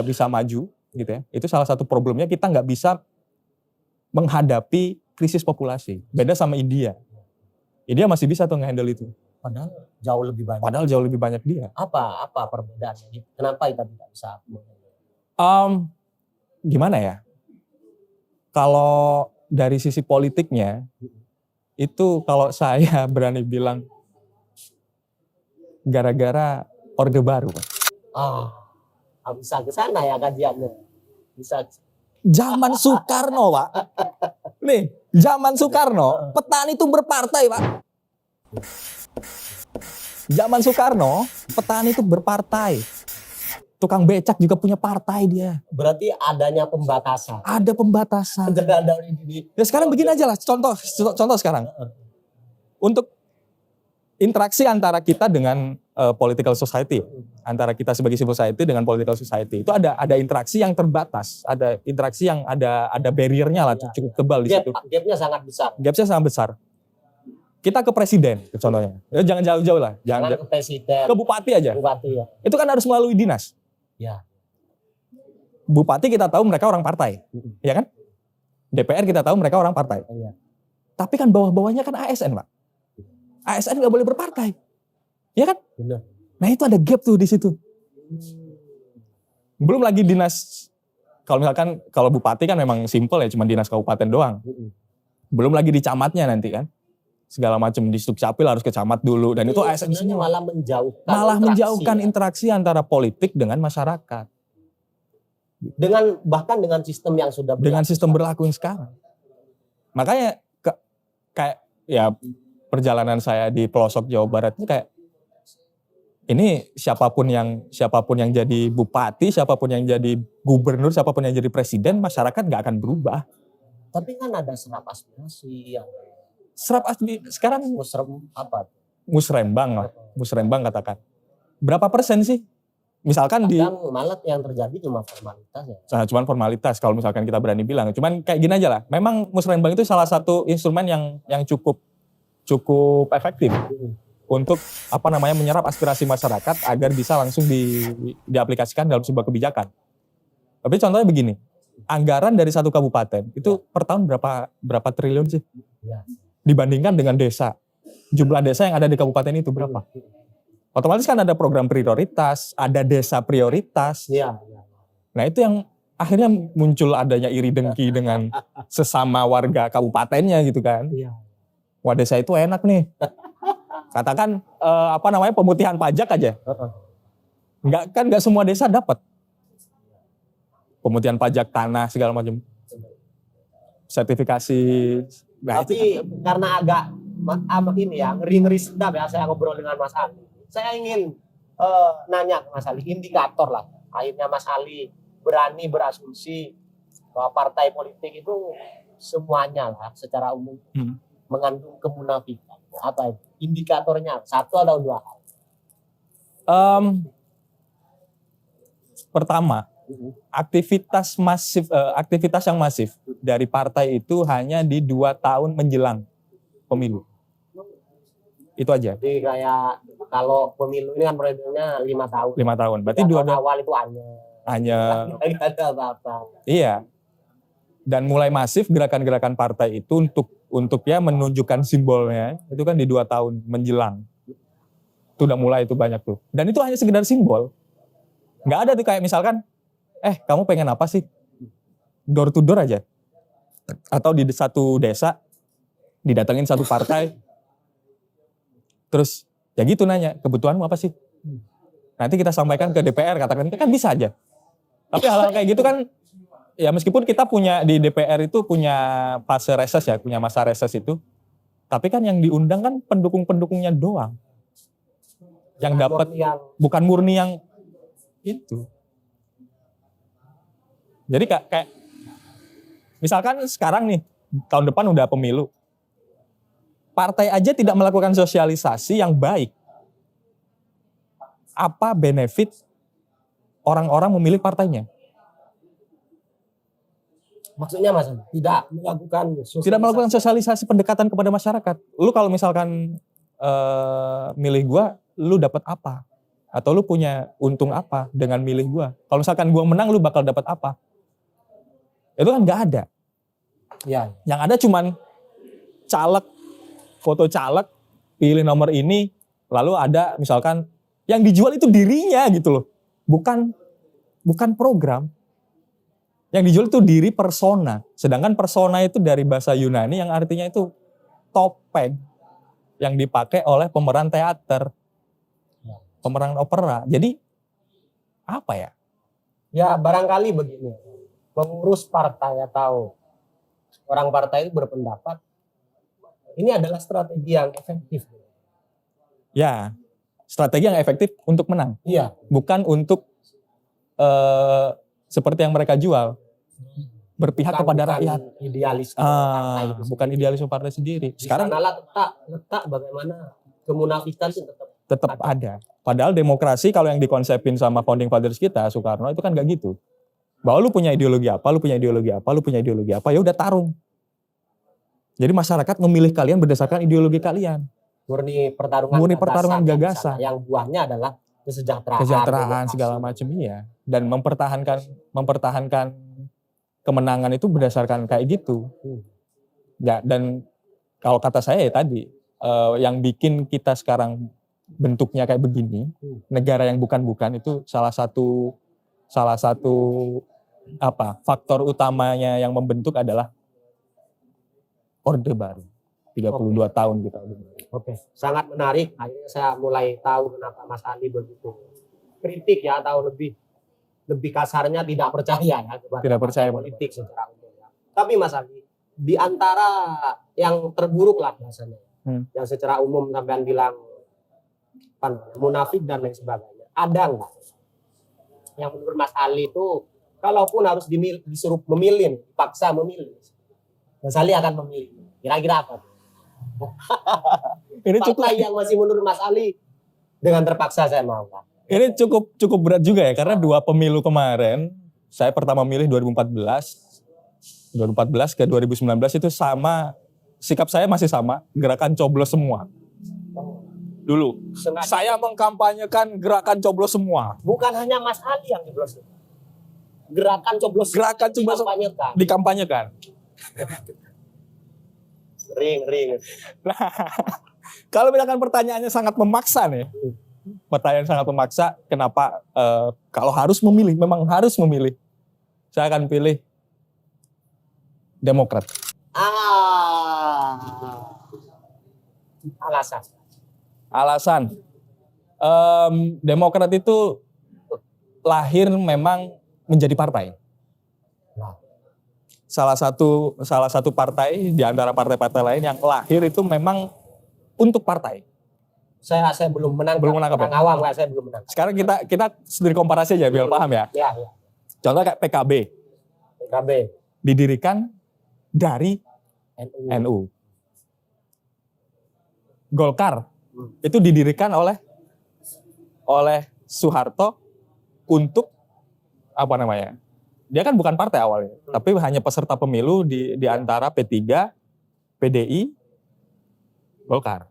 Speaker 1: bisa maju gitu ya? Itu salah satu problemnya, kita nggak bisa menghadapi krisis populasi. Beda sama India. India masih bisa tuh nge-handle itu.
Speaker 2: Padahal jauh lebih banyak dia. Apa perbedaannya? Kenapa kita tidak bisa?
Speaker 1: Gimana ya? Kalau dari sisi politiknya, itu kalau saya berani bilang gara-gara Orde Baru.
Speaker 2: Bisa ke sana ya kajiannya. Bisa.
Speaker 1: Zaman Soekarno, Pak. Nih, zaman Soekarno, petani itu berpartai, Pak. Zaman Soekarno, petani itu berpartai. Tukang becak juga punya partai dia.
Speaker 2: Berarti adanya pembatasan.
Speaker 1: Ada pembatasan. Ya sekarang begini aja lah, contoh sekarang. Untuk interaksi antara kita dengan political society, antara kita sebagai civil society dengan political society, itu ada interaksi yang terbatas, ada interaksi yang ada barriernya lah, cukup tebal di situ.
Speaker 2: Gapnya sangat besar.
Speaker 1: Gapnya sangat besar. Kita ke presiden, contohnya. Ya, jangan jauh-jauh lah. Jangan
Speaker 2: ke presiden.
Speaker 1: Ke bupati aja.
Speaker 2: Bupati ya.
Speaker 1: Itu kan harus melalui dinas.
Speaker 2: Ya.
Speaker 1: Bupati kita tahu mereka orang partai, ya kan? DPR kita tahu mereka orang partai.
Speaker 2: Ya.
Speaker 1: Tapi kan bawah-bawahnya kan ASN, Pak. ASN nggak boleh berpartai, ya kan?
Speaker 2: Benar.
Speaker 1: Nah itu ada gap tuh di situ. Belum lagi dinas. Kalau bupati kan memang simple ya, cuma dinas kabupaten doang. Belum lagi di camatnya nanti kan. Segala macam di Sdukcapil harus ke camat dulu, dan itu ASN semua.
Speaker 2: Malah menjauhkan
Speaker 1: interaksi antara politik dengan masyarakat.
Speaker 2: Bahkan dengan sistem yang sudah
Speaker 1: berlaku. Dengan sistem berlaku yang sekarang. Makanya kayak ya perjalanan saya di pelosok Jawa Barat ini kayak ini siapapun yang jadi bupati, siapapun yang jadi gubernur, siapapun yang jadi presiden, masyarakat nggak akan berubah.
Speaker 2: Tapi kan ada serap aspirasi yang
Speaker 1: Sekarang musrembang katakan. Berapa persen sih? Misalkan
Speaker 2: kadang malah yang terjadi cuma formalitas ya.
Speaker 1: Cuman formalitas kalau misalkan kita berani bilang. Cuman kayak gini aja lah. Memang musrembang itu salah satu instrumen yang cukup efektif untuk menyerap aspirasi masyarakat agar bisa langsung diaplikasikan dalam sebuah kebijakan. Tapi contohnya begini, anggaran dari satu kabupaten itu per tahun berapa triliun sih?
Speaker 2: Ya.
Speaker 1: Dibandingkan dengan desa, jumlah desa yang ada di kabupaten itu berapa? Otomatis kan ada program prioritas, ada desa prioritas.
Speaker 2: Iya.
Speaker 1: Nah itu yang akhirnya muncul adanya iri dengki dengan sesama warga kabupatennya gitu kan.
Speaker 2: Iya.
Speaker 1: Wah desa itu enak nih. Katakan pemutihan pajak aja. Nggak semua desa dapat. Pemutihan pajak tanah segala macam. Sertifikasi.
Speaker 2: Tapi karena agak ini ya, ngeri-ngeri sedap ya saya ngobrol dengan Mas Ali. Saya ingin nanya ke Mas Ali, indikator lah. Akhirnya Mas Ali berani berasumsi bahwa partai politik itu semuanya lah secara umum mengandung kemunafikan. Apa itu? Indikatornya satu atau dua hal?
Speaker 1: Pertama, aktivitas yang masif dari partai itu hanya di 2 tahun menjelang pemilu. Itu aja.
Speaker 2: Jadi kayak kalau pemilu ini kan periodenya 5 tahun.
Speaker 1: 5 tahun. Berarti 2 tahun
Speaker 2: awal itu hanya nggak ada apa-apa.
Speaker 1: Iya. Dan mulai masif gerakan-gerakan partai itu untuk ya menunjukkan simbolnya itu kan di 2 tahun menjelang. Itu udah mulai itu banyak tuh. Dan itu hanya sekedar simbol. Nggak ada tuh kayak misalkan, kamu pengen apa sih? Door to door aja. Atau di satu desa didatengin satu partai. Terus ya gitu nanya, kebutuhanmu apa sih? Nanti kita sampaikan ke DPR, katakan kan bisa aja. Tapi hal-hal kayak gitu kan, ya meskipun kita punya di DPR itu punya fase reses ya, punya masa reses itu. Tapi kan yang diundang kan pendukung-pendukungnya doang. Yang dapat bukan murni yang itu. Jadi kayak misalkan sekarang nih, tahun depan udah pemilu. Partai aja tidak melakukan sosialisasi yang baik. Apa benefit orang-orang memilih partainya?
Speaker 2: Maksudnya Mas, tidak melakukan
Speaker 1: sosialisasi pendekatan kepada masyarakat. Lu kalau misalkan milih gua, lu dapat apa? Atau lu punya untung apa dengan milih gua? Kalau misalkan gua menang, lu bakal dapat apa? Itu kan nggak ada.
Speaker 2: Ya.
Speaker 1: Yang ada cuman caleg, foto caleg, pilih nomor ini, lalu ada misalkan yang dijual itu dirinya gitu loh. Bukan program. Yang dijual itu diri persona. Sedangkan persona itu dari bahasa Yunani yang artinya itu topeng yang dipakai oleh pemeran teater, pemeran opera. Jadi apa ya?
Speaker 2: Ya barangkali begini, mengurus partai atau orang partai itu berpendapat ini adalah strategi yang efektif.
Speaker 1: Ya, strategi yang efektif untuk menang.
Speaker 2: Iya.
Speaker 1: Bukan untuk seperti yang mereka jual, berpihak kepada rakyat.
Speaker 2: Idealisme
Speaker 1: bukan idealisme partai sendiri. Sekarang
Speaker 2: letak bagaimana kemunafikan itu
Speaker 1: tetap ada. Padahal demokrasi kalau yang dikonsepin sama founding fathers kita, Soekarno itu kan nggak gitu. Bahwa lu punya ideologi apa, ya udah tarung. Jadi masyarakat memilih kalian berdasarkan ideologi kalian.
Speaker 2: Murni pertarungan
Speaker 1: gagasan.
Speaker 2: Yang buahnya adalah
Speaker 1: kesejahteraan segala macam iya. Dan mempertahankan kemenangan itu berdasarkan kayak gitu. Ya, dan kalau kata saya ya tadi, yang bikin kita sekarang bentuknya kayak begini, negara yang bukan-bukan itu salah satu faktor utamanya yang membentuk adalah Orde Baru. 32 tahun kita.
Speaker 2: Oke, sangat menarik. Akhirnya saya mulai tahu kenapa Mas Ali begitu kritik ya, atau lebih kasarnya tidak percaya ya kepada politik secara umum. Ya. Tapi Mas Ali, di antara yang terburuk lah biasanya, yang secara umum sampean bilang munafik dan lain sebagainya. Ada nggak yang menurut Mas Ali itu kalaupun harus disuruh memilih, dipaksa memilih, Mas Ali akan memilih. Kira-kira apa?
Speaker 1: Ini cukup
Speaker 2: Partai yang masih menurut Mas Ali dengan terpaksa saya mau.
Speaker 1: ini cukup berat juga ya, karena 2 pemilu kemarin saya pertama milih 2014 ke 2019 itu sama, sikap saya masih sama, gerakan coblos semua. Dulu saya mengkampanyekan gerakan coblos semua.
Speaker 2: Bukan hanya Mas Ali yang coblos. Gerakan coblos dikampanyekan.
Speaker 1: Dikampanyekan.
Speaker 2: Ring.
Speaker 1: Nah, kalau misalkan pertanyaannya sangat memaksa nih, pertanyaan sangat memaksa, kenapa kalau harus memilih, memang harus memilih, saya akan pilih Demokrat. Alasan, Demokrat itu lahir memang menjadi partai. Salah satu partai di antara partai-partai lain yang lahir itu memang untuk partai.
Speaker 2: Saya belum menang.
Speaker 1: Belum menangkap ya?
Speaker 2: Awam nggak, saya belum menang.
Speaker 1: Sekarang kita sendiri komparasi aja biar paham ya.
Speaker 2: Ya.
Speaker 1: Contoh kayak PKB didirikan dari NU. Golkar itu didirikan oleh Soeharto untuk apa namanya? Dia kan bukan partai awalnya, tapi hanya peserta pemilu di antara P3, PDI, Golkar.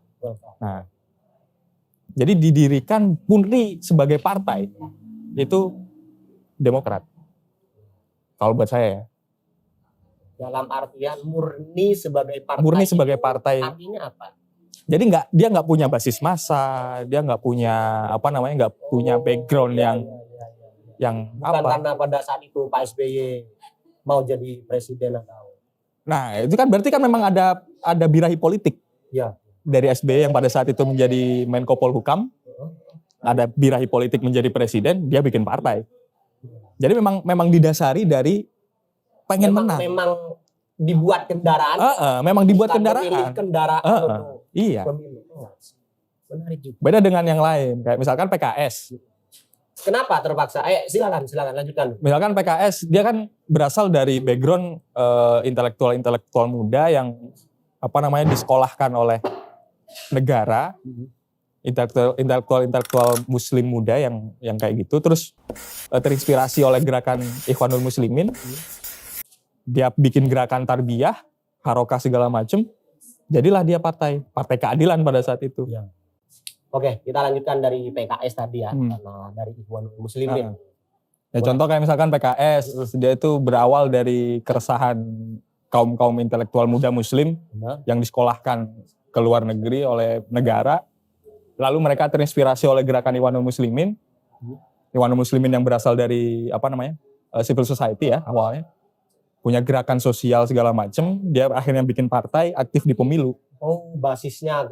Speaker 1: Nah, jadi didirikan murni sebagai partai itu Demokrat. Kalau buat saya ya.
Speaker 2: Dalam artian murni sebagai partai.
Speaker 1: Murni sebagai partai.
Speaker 2: Artinya apa?
Speaker 1: Jadi dia nggak punya basis massa, dia nggak punya nggak punya background yang
Speaker 2: bukan
Speaker 1: apa?
Speaker 2: Karena pada saat itu Pak SBY mau jadi presiden atau.
Speaker 1: Nah, itu kan berarti kan memang ada birahi politik.
Speaker 2: Ya.
Speaker 1: Dari SBY yang pada saat itu menjadi Menko Polhukam, ada birahi politik menjadi presiden, dia bikin partai. Jadi memang didasari dari pengen menang.
Speaker 2: Memang dibuat kendaraan.
Speaker 1: Memang dibuat kendaraan.
Speaker 2: Memilih kendaraan untuk
Speaker 1: iya.
Speaker 2: pemilu. Menarik juga.
Speaker 1: Beda dengan yang lain, kayak misalkan PKS.
Speaker 2: Kenapa terpaksa? Silakan lanjutkan.
Speaker 1: Misalkan PKS, dia kan berasal dari background intelektual muda yang disekolahkan oleh negara, intelektual Muslim muda yang kayak gitu, terus terinspirasi oleh gerakan Ikhwanul Muslimin, dia bikin gerakan tarbiyah, harokah segala macem, jadilah dia partai keadilan pada saat itu.
Speaker 2: Ya. Oke, kita lanjutkan dari PKS tadi ya, karena dari Ikhwanul Muslimin.
Speaker 1: Ya, contoh kayak misalkan PKS, dia itu berawal dari keresahan kaum intelektual muda Muslim yang disekolahkan ke luar negeri oleh negara, lalu mereka terinspirasi oleh gerakan Ikhwanul Muslimin, yang berasal dari civil society ya awalnya, punya gerakan sosial segala macam, dia akhirnya bikin partai, aktif di pemilu.
Speaker 2: Oh, basisnya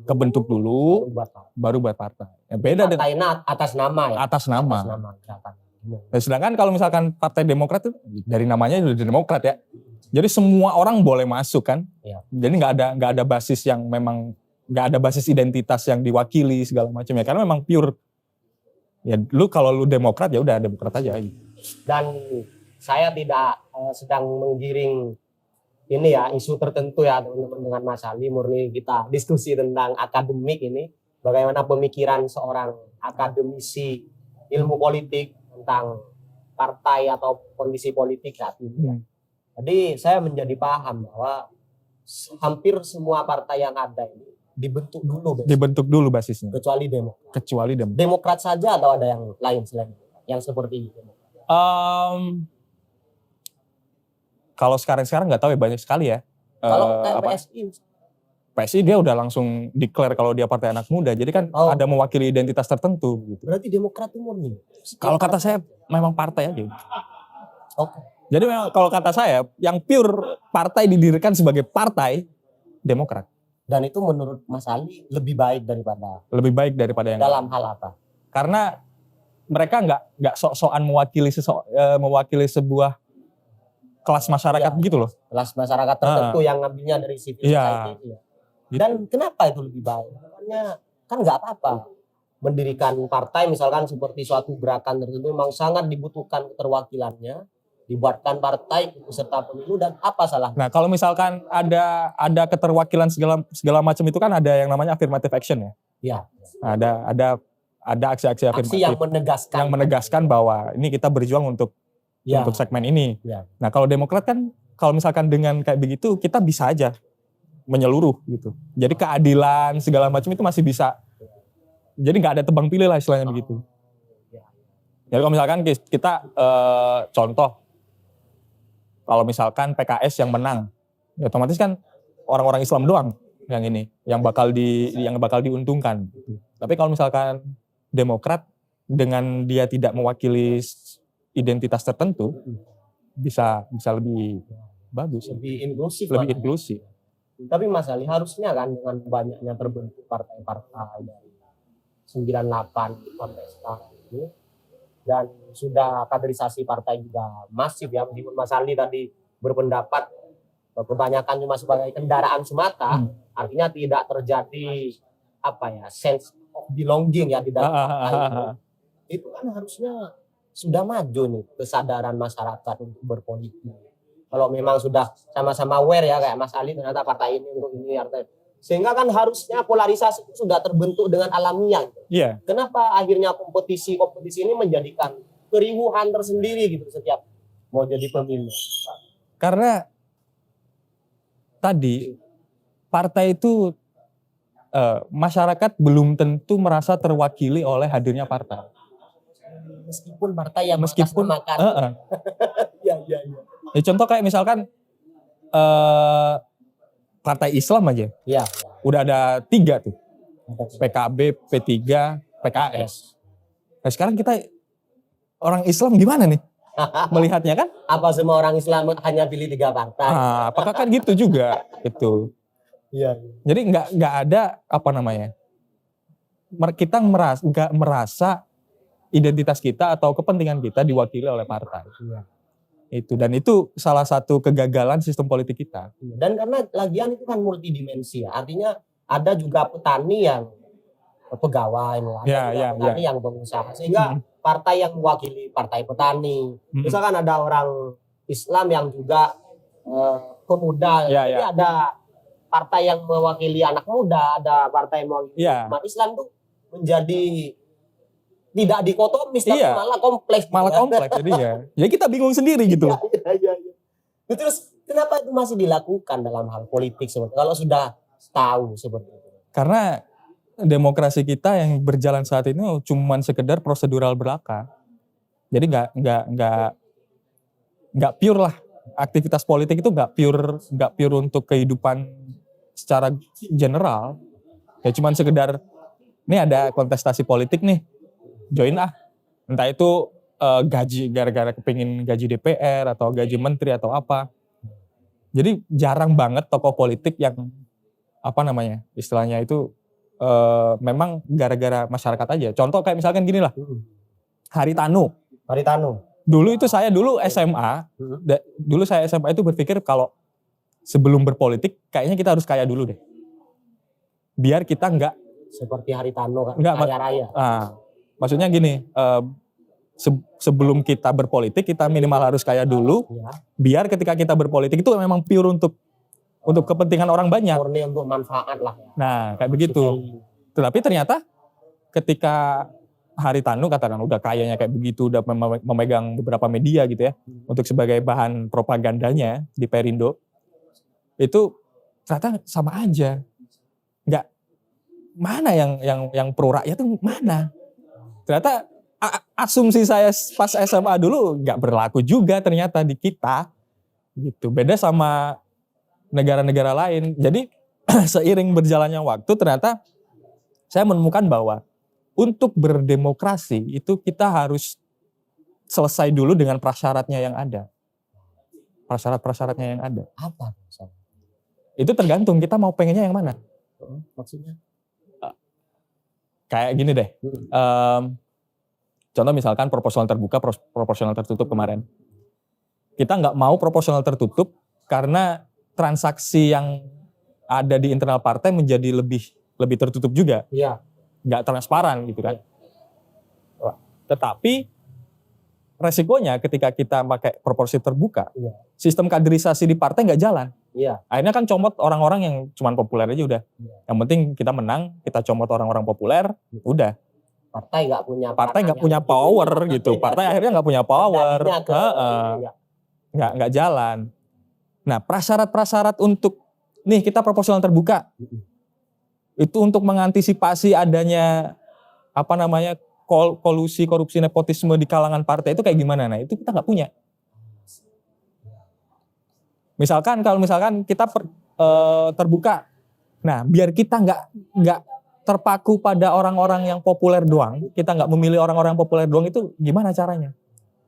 Speaker 1: kebentuk dulu, baru buat partai. Ya, beda
Speaker 2: partai atas nama ya.
Speaker 1: Atas nama
Speaker 2: gerakan.
Speaker 1: Nah, sedangkan kalau misalkan Partai Demokrat itu dari namanya udah Demokrat ya. Jadi semua orang boleh masuk kan.
Speaker 2: Ya.
Speaker 1: Jadi nggak ada basis yang memang nggak ada basis identitas yang diwakili segala macam ya. Karena memang pure ya kalau lu Demokrat ya udah Demokrat aja.
Speaker 2: Dan saya tidak sedang menggiring ini ya isu tertentu ya teman-teman dengan Mas Ali, murni kita diskusi tentang akademik ini, bagaimana pemikiran seorang akademisi ilmu politik tentang partai atau kondisi politik saat ini. Jadi saya menjadi paham bahwa hampir semua partai yang ada ini dibentuk dulu basisnya. Kecuali Demokrat. Demokrat saja atau ada yang lain selain yang seperti itu?
Speaker 1: Kalau sekarang nggak tahu ya, banyak sekali ya.
Speaker 2: Kalau
Speaker 1: PSI dia udah langsung declare kalau dia partai anak muda. Jadi kan ada mewakili identitas tertentu. Gitu.
Speaker 2: Berarti Demokrat itu murni?
Speaker 1: Kalau kata saya memang partai aja.
Speaker 2: Oke.
Speaker 1: Jadi memang kalau kata saya yang pure partai didirikan sebagai partai Demokrat.
Speaker 2: Dan itu menurut Mas Ali lebih baik daripada
Speaker 1: yang
Speaker 2: dalam hal apa?
Speaker 1: Karena mereka nggak sok-sokan mewakili sebuah kelas masyarakat gitu loh.
Speaker 2: Kelas masyarakat tertentu yang ngambilnya dari civil society.
Speaker 1: Gitu.
Speaker 2: Dan kenapa itu lebih baik? Karena kan nggak apa-apa. Mendirikan partai misalkan seperti suatu gerakan tertentu memang sangat dibutuhkan keterwakilannya, dibuatkan partai peserta pemilu dan apa salah?
Speaker 1: Nah, kalau misalkan ada keterwakilan segala macam itu kan ada yang namanya affirmative action ya.
Speaker 2: Ya.
Speaker 1: Ada aksi-aksi
Speaker 2: Aksi yang
Speaker 1: afirmatif
Speaker 2: menegaskan.
Speaker 1: yang menegaskan bahwa ini kita berjuang untuk segmen ini.
Speaker 2: Ya.
Speaker 1: Nah, kalau Demokrat kan kalau misalkan dengan kayak begitu kita bisa aja menyeluruh gitu. Jadi keadilan segala macam itu masih bisa. Jadi nggak ada tebang pilih lah istilahnya begitu. Jadi kalau misalkan kita contoh, kalau misalkan PKS yang menang, ya otomatis kan orang-orang Islam doang yang bakal diuntungkan. Tapi kalau misalkan Demokrat dengan dia tidak mewakili identitas tertentu, bisa lebih bagus,
Speaker 2: Lebih inklusif.
Speaker 1: lebih inklusif.
Speaker 2: Tapi Mas Ali harusnya kan dengan banyaknya terbentuk partai-partai dari 98 sampai sekarang ini, dan sudah kaderisasi partai juga masif ya, meskipun Mas Ali tadi berpendapat kebanyakan cuma sebagai kendaraan semata, artinya tidak terjadi sense of belonging ya di dalam partai itu. Itu kan harusnya sudah maju nih kesadaran masyarakat untuk berpolitik. Kalau memang sudah sama-sama aware ya kayak Mas Ali, ternyata partai ini untuk ini, sehingga kan harusnya polarisasi itu sudah terbentuk dengan alamiah.
Speaker 1: Iya.
Speaker 2: Kenapa akhirnya kompetisi ini menjadikan keriuhan tersendiri gitu setiap mau jadi pemilu?
Speaker 1: Karena tadi partai itu masyarakat belum tentu merasa terwakili oleh hadirnya partai.
Speaker 2: Meskipun partai yang
Speaker 1: Meskipun
Speaker 2: makan. Ya.
Speaker 1: Ya, contoh kayak misalkan partai Islam aja.
Speaker 2: Ya.
Speaker 1: Udah ada 3 tuh. PKB, P3, PKS. Nah, sekarang kita orang Islam gimana nih melihatnya kan?
Speaker 2: Apa semua orang Islam hanya pilih 3 partai?
Speaker 1: Nah, apakah kan gitu juga gitu.
Speaker 2: Iya.
Speaker 1: Jadi nggak ada kita nggak merasa identitas kita atau kepentingan kita diwakili oleh partai.
Speaker 2: Iya.
Speaker 1: Itu salah satu kegagalan sistem politik kita.
Speaker 2: Dan karena lagian itu kan multidimensi ya. Artinya ada juga petani yang pegawai, ada petani yang pengusaha. Sehingga partai yang mewakili partai petani. Misalkan ada orang Islam yang juga pemuda. Jadi ada partai yang mewakili anak muda, ada partai yang mewakili umat Islam, tuh menjadi tidak dikotomis, tapi malah kompleks.
Speaker 1: Jadi ya kita bingung sendiri gitu.
Speaker 2: Iya. Terus kenapa itu masih dilakukan dalam hal politik seperti kalau sudah tahu seperti itu?
Speaker 1: Karena demokrasi kita yang berjalan saat ini cuma sekedar prosedural belaka. Jadi nggak pure lah, aktivitas politik itu nggak pure untuk kehidupan secara general. Ya cuman sekedar nih ada kontestasi politik nih, join entah itu gaji gara-gara kepingin gaji DPR atau gaji menteri atau apa. Jadi jarang banget tokoh politik yang istilahnya itu memang gara-gara masyarakat aja. Contoh kayak misalkan gini lah, Haritanu. Dulu SMA, dulu saya SMA itu berpikir kalau sebelum berpolitik kayaknya kita harus kaya dulu deh, biar kita nggak
Speaker 2: seperti Haritanu kan kaya raya.
Speaker 1: Maksudnya gini, sebelum kita berpolitik kita minimal harus kaya dulu, biar ketika kita berpolitik itu memang pure untuk kepentingan orang banyak.
Speaker 2: Murni untuk manfaat lah.
Speaker 1: Nah kayak begitu. Tapi ternyata ketika Haritanu katakan udah kayanya kayak begitu, udah memegang beberapa media gitu ya, untuk sebagai bahan propagandanya di Perindo, itu ternyata sama aja. Nggak, mana yang pro rakyat itu mana? Ternyata asumsi saya pas SMA dulu nggak berlaku juga ternyata di kita gitu. Beda sama negara-negara lain. Jadi seiring berjalannya waktu ternyata saya menemukan bahwa untuk berdemokrasi itu kita harus selesai dulu dengan prasyaratnya yang ada. Prasyarat-prasyaratnya yang ada.
Speaker 2: Apa?
Speaker 1: Itu tergantung kita mau pengennya yang mana.
Speaker 2: Maksudnya?
Speaker 1: Kayak gini deh. Contoh misalkan proporsional terbuka, proporsional tertutup kemarin. Kita nggak mau proporsional tertutup karena transaksi yang ada di internal partai menjadi lebih tertutup juga.
Speaker 2: Iya.
Speaker 1: nggak transparan gitu kan. Tetapi resikonya ketika kita pakai proporsi terbuka, sistem kaderisasi di partai nggak jalan. Akhirnya kan comot orang-orang yang cuman populer aja udah. Yang penting kita menang, kita comot orang-orang populer, udah.
Speaker 2: Partai nggak
Speaker 1: punya power gitu. Partai akhirnya nggak punya power, nggak jalan. Nah, prasyarat-prasyarat untuk nih kita proporsional terbuka, itu untuk mengantisipasi adanya kolusi, korupsi, nepotisme di kalangan partai itu kayak gimana? Nah, itu kita nggak punya. Kalau misalkan kita terbuka, nah biar kita nggak terpaku pada orang-orang yang populer doang, kita nggak memilih orang-orang yang populer doang, itu gimana caranya?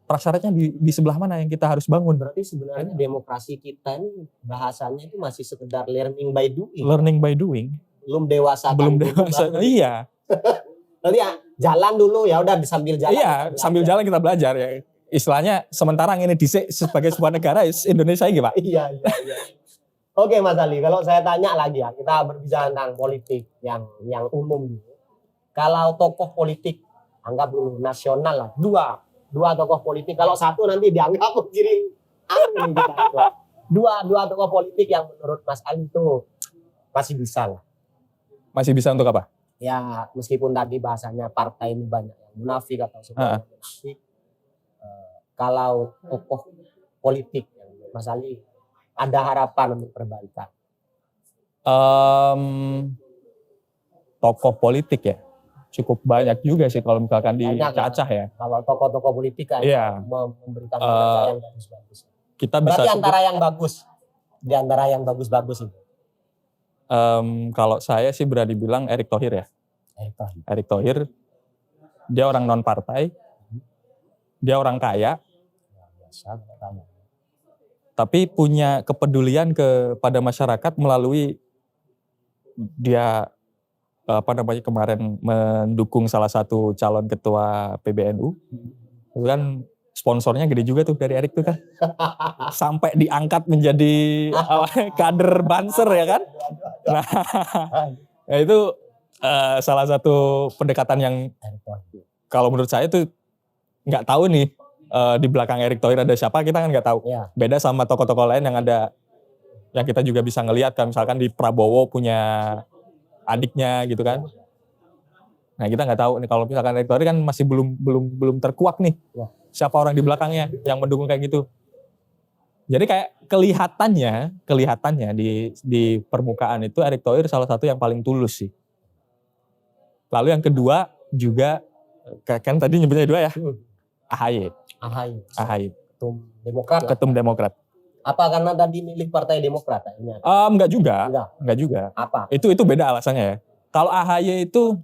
Speaker 1: Prasyaratnya di sebelah mana yang kita harus bangun?
Speaker 2: Berarti sebenarnya demokrasi kita ini bahasanya itu masih sekedar learning by doing.
Speaker 1: Learning by doing.
Speaker 2: Belum dewasa.
Speaker 1: Iya.
Speaker 2: Nanti jalan dulu ya udah sambil jalan.
Speaker 1: Iya, sambil jalan kita belajar ya. Istilahnya sementara ini dhisik sebagai sebuah negara Indonesia ini, Pak.
Speaker 2: Iya. Oke Mas Ali, kalau saya tanya lagi ya, kita berbicara tentang politik yang umum. Kalau tokoh politik, anggap dulu nasional lah, dua tokoh politik. Kalau satu nanti dianggap mengiring angin kita. Dua tokoh politik yang menurut Mas Ali itu masih bisa lah.
Speaker 1: Masih bisa untuk apa?
Speaker 2: Ya meskipun tadi bahasanya partai ini banyak yang munafik atau semuanya munafik. Kalau tokoh politik Mas Ali ada harapan untuk perbaikan.
Speaker 1: Tokoh politik ya cukup banyak juga sih kalau misalkan dicacah ya.
Speaker 2: Kalau tokoh-tokoh politik kan memberikan yang bagus-bagus.
Speaker 1: Kita bisa
Speaker 2: berarti di antara yang bagus-bagus itu.
Speaker 1: Kalau saya sih berani bilang Erick Thohir ya. Erick Thohir, dia orang non partai, dia orang kaya, tapi punya kepedulian kepada masyarakat melalui dia kemarin mendukung salah satu calon ketua PBNU. Itu kan sponsornya gede juga tuh dari Erick tuh kan. Sampai diangkat menjadi kader Banser ya kan. Nah itu salah satu pendekatan yang kalau menurut saya tuh nggak tahu nih di belakang Erick Thohir ada siapa, kita kan nggak tahu. Beda sama tokoh-tokoh lain yang ada, yang kita juga bisa ngelihat kan, misalkan di Prabowo punya adiknya gitu kan. Nah kita nggak tahu nih kalau misalkan Erick Thohir kan masih belum terkuak nih siapa orang di belakangnya yang mendukung kayak gitu. Jadi kayak kelihatannya di permukaan itu Erick Thohir salah satu yang paling tulus sih. Lalu yang kedua juga kan tadi nyebutnya dua ya, AHY. Ketum Demokrat.
Speaker 2: Apa karena tadi milik Partai Demokrat?
Speaker 1: Enggak juga.
Speaker 2: Apa?
Speaker 1: Itu beda alasannya ya. Kalau AHY itu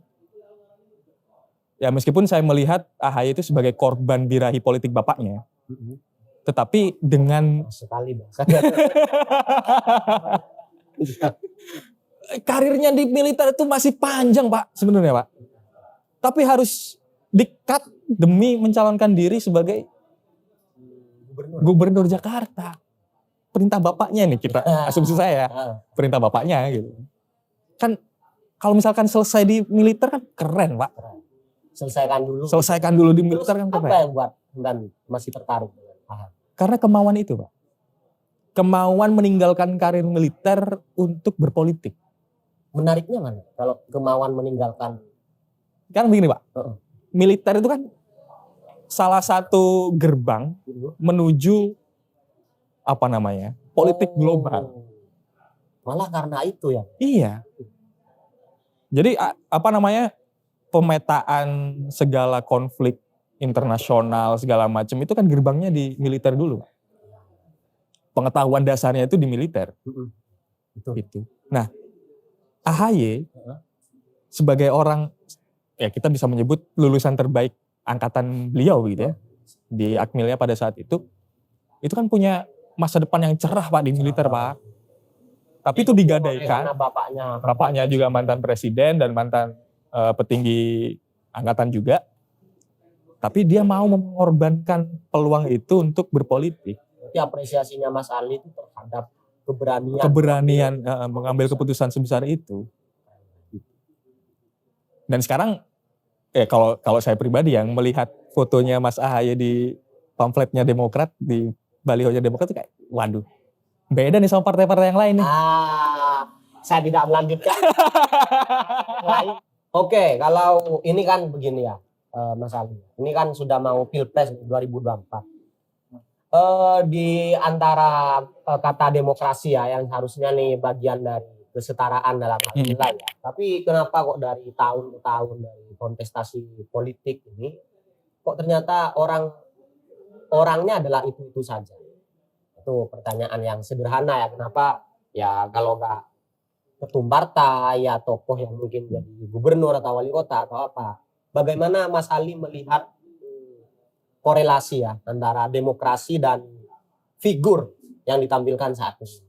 Speaker 1: ya meskipun saya melihat AHY itu sebagai korban birahi politik bapaknya, tetapi dengan
Speaker 2: sekali
Speaker 1: karirnya di militer itu masih panjang Pak sebenarnya Pak. Tapi harus di-cut demi mencalonkan diri sebagai gubernur Jakarta. Perintah bapaknya nih kita, asumsi saya perintah bapaknya gitu. Kan kalau misalkan selesai di militer kan keren Pak. Selesaikan dulu di militer kan keren.
Speaker 2: Apa yang buat dan masih tertarik?
Speaker 1: Karena kemauan itu Pak. Kemauan meninggalkan karir militer untuk berpolitik.
Speaker 2: Menariknya mana? Kalau kemauan meninggalkan.
Speaker 1: Kan begini Pak. Militer itu kan salah satu gerbang menuju politik global.
Speaker 2: Malah karena itu ya?
Speaker 1: Iya. Jadi pemetaan segala konflik internasional segala macam itu kan gerbangnya di militer dulu. Pengetahuan dasarnya itu di militer. Itu. Nah, AHY sebagai orang ya kita bisa menyebut lulusan terbaik angkatan beliau gitu ya. Di Akmilnya pada saat itu kan punya masa depan yang cerah Pak di militer Pak. Tapi itu digadaikan. Bapaknya juga mantan presiden dan mantan petinggi angkatan juga. Tapi dia mau mengorbankan peluang itu untuk berpolitik.
Speaker 2: Jadi apresiasinya Mas Ali itu terhadap keberanian
Speaker 1: mengambil keputusan sebesar itu. Dan sekarang kalau saya pribadi yang melihat fotonya Mas Ahaye di pamfletnya Demokrat, di balihonya Demokrat itu kayak waduh. Beda nih sama partai-partai yang lain nih.
Speaker 2: Saya tidak melanjutkan. Oke, kalau ini kan begini ya, Mas Ali. Ini kan sudah mau Pilpres 2024. Di antara kata demokrasi ya, yang harusnya nih bagian dari kesetaraan dalam hal nilai ya. Tapi kenapa kok dari tahun ke tahun dari kontestasi politik ini, kok ternyata orangnya adalah itu saja? Itu pertanyaan yang sederhana ya. Kenapa? Ya kalau nggak ketum partai ya tokoh yang mungkin jadi gubernur atau wali kota atau apa. Bagaimana Mas Ali melihat korelasi ya antara demokrasi dan figur yang ditampilkan saat ini?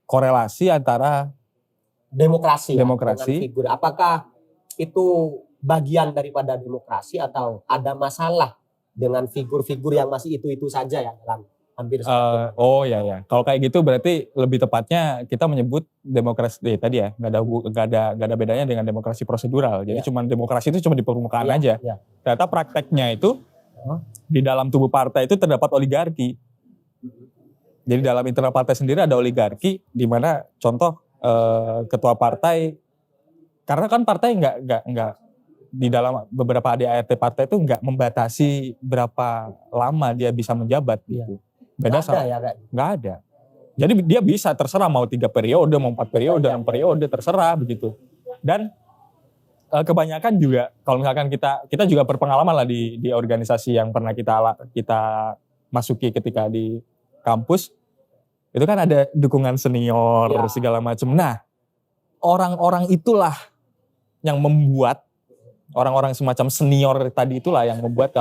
Speaker 1: Korelasi antara
Speaker 2: demokrasi
Speaker 1: ya,
Speaker 2: dengan figur. Apakah itu bagian daripada demokrasi atau ada masalah dengan figur-figur yang masih itu saja ya dalam hampir
Speaker 1: oh ya. Kalau kayak gitu berarti lebih tepatnya kita menyebut demokrasi tadi ya, nggak ada bedanya dengan demokrasi prosedural. Jadi cuma demokrasi itu cuma di permukaan aja. Ternyata prakteknya itu di dalam tubuh partai itu terdapat oligarki. Jadi dalam internal partai sendiri ada oligarki, di mana contoh ketua partai, karena kan partai nggak di dalam beberapa ADART partai itu nggak membatasi berapa lama dia bisa menjabat gitu. Beda sama nggak ada. Jadi dia bisa terserah mau 3 periode, mau 4 periode, 6 periode terserah begitu. Dan kebanyakan juga kalau misalkan kita juga berpengalaman lah di organisasi yang pernah kita masuki ketika di kampus, itu kan ada dukungan senior segala macam. Nah, orang-orang itulah yang membuat orang-orang semacam senior tadi itulah yang membuat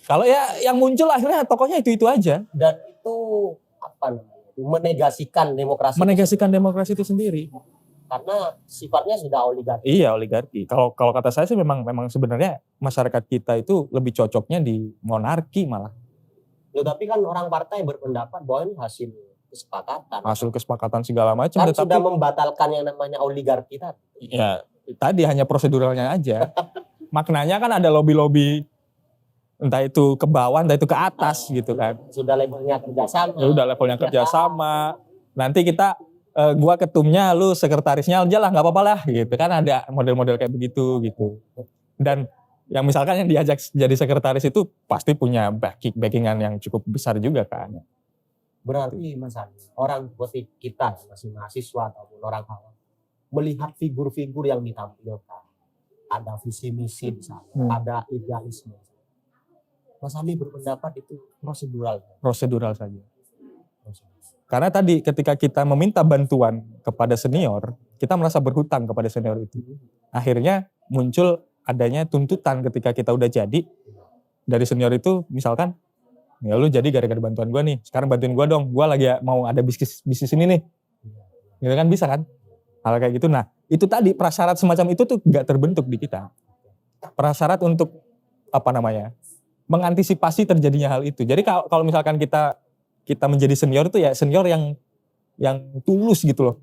Speaker 1: kalau ya yang muncul akhirnya tokohnya itu aja.
Speaker 2: Dan itu apa namanya? Menegasikan demokrasi.
Speaker 1: Menegasikan demokrasi itu sendiri.
Speaker 2: Karena sifatnya sudah oligarki.
Speaker 1: Iya, oligarki. Kalau kata saya sih memang sebenarnya masyarakat kita itu lebih cocoknya di monarki malah.
Speaker 2: Loh, tapi kan orang partai berpendapat bahwa ini hasil kesepakatan.
Speaker 1: Hasil kesepakatan segala macam.
Speaker 2: Kan sudah membatalkan yang namanya oligarki tadi.
Speaker 1: Ya, tadi hanya proseduralnya aja. Maknanya kan ada lobby-lobby, entah itu ke bawah, entah itu ke atas gitu kan.
Speaker 2: Sudah levelnya kerjasama.
Speaker 1: Ya udah levelnya kerjasama. Nanti kita, gua ketumnya, lu sekretarisnya aja lah, nggak apa-apa lah gitu kan, ada model-model kayak begitu gitu. Dan yang misalkan yang diajak jadi sekretaris itu pasti punya backingan yang cukup besar juga kan.
Speaker 2: Berarti Mas Andi, orang seperti kita masih mahasiswa ataupun orang awam melihat figur-figur yang ditampilkan, ada visi misi di sana, ada idealisme. Mas Andi berpendapat itu prosedural.
Speaker 1: Prosedural saja. Karena tadi ketika kita meminta bantuan kepada senior, kita merasa berhutang kepada senior itu. Akhirnya muncul adanya tuntutan ketika kita udah jadi dari senior itu, misalkan ya lu jadi gara-gara bantuan gue nih, sekarang bantuin gue dong, gue lagi mau ada bisnis ini nih, gitu kan, bisa kan hal kayak gitu. Nah itu tadi prasyarat semacam itu tuh gak terbentuk di kita, prasyarat untuk mengantisipasi terjadinya hal itu. Jadi kalau misalkan kita menjadi senior itu ya senior yang tulus gitu loh,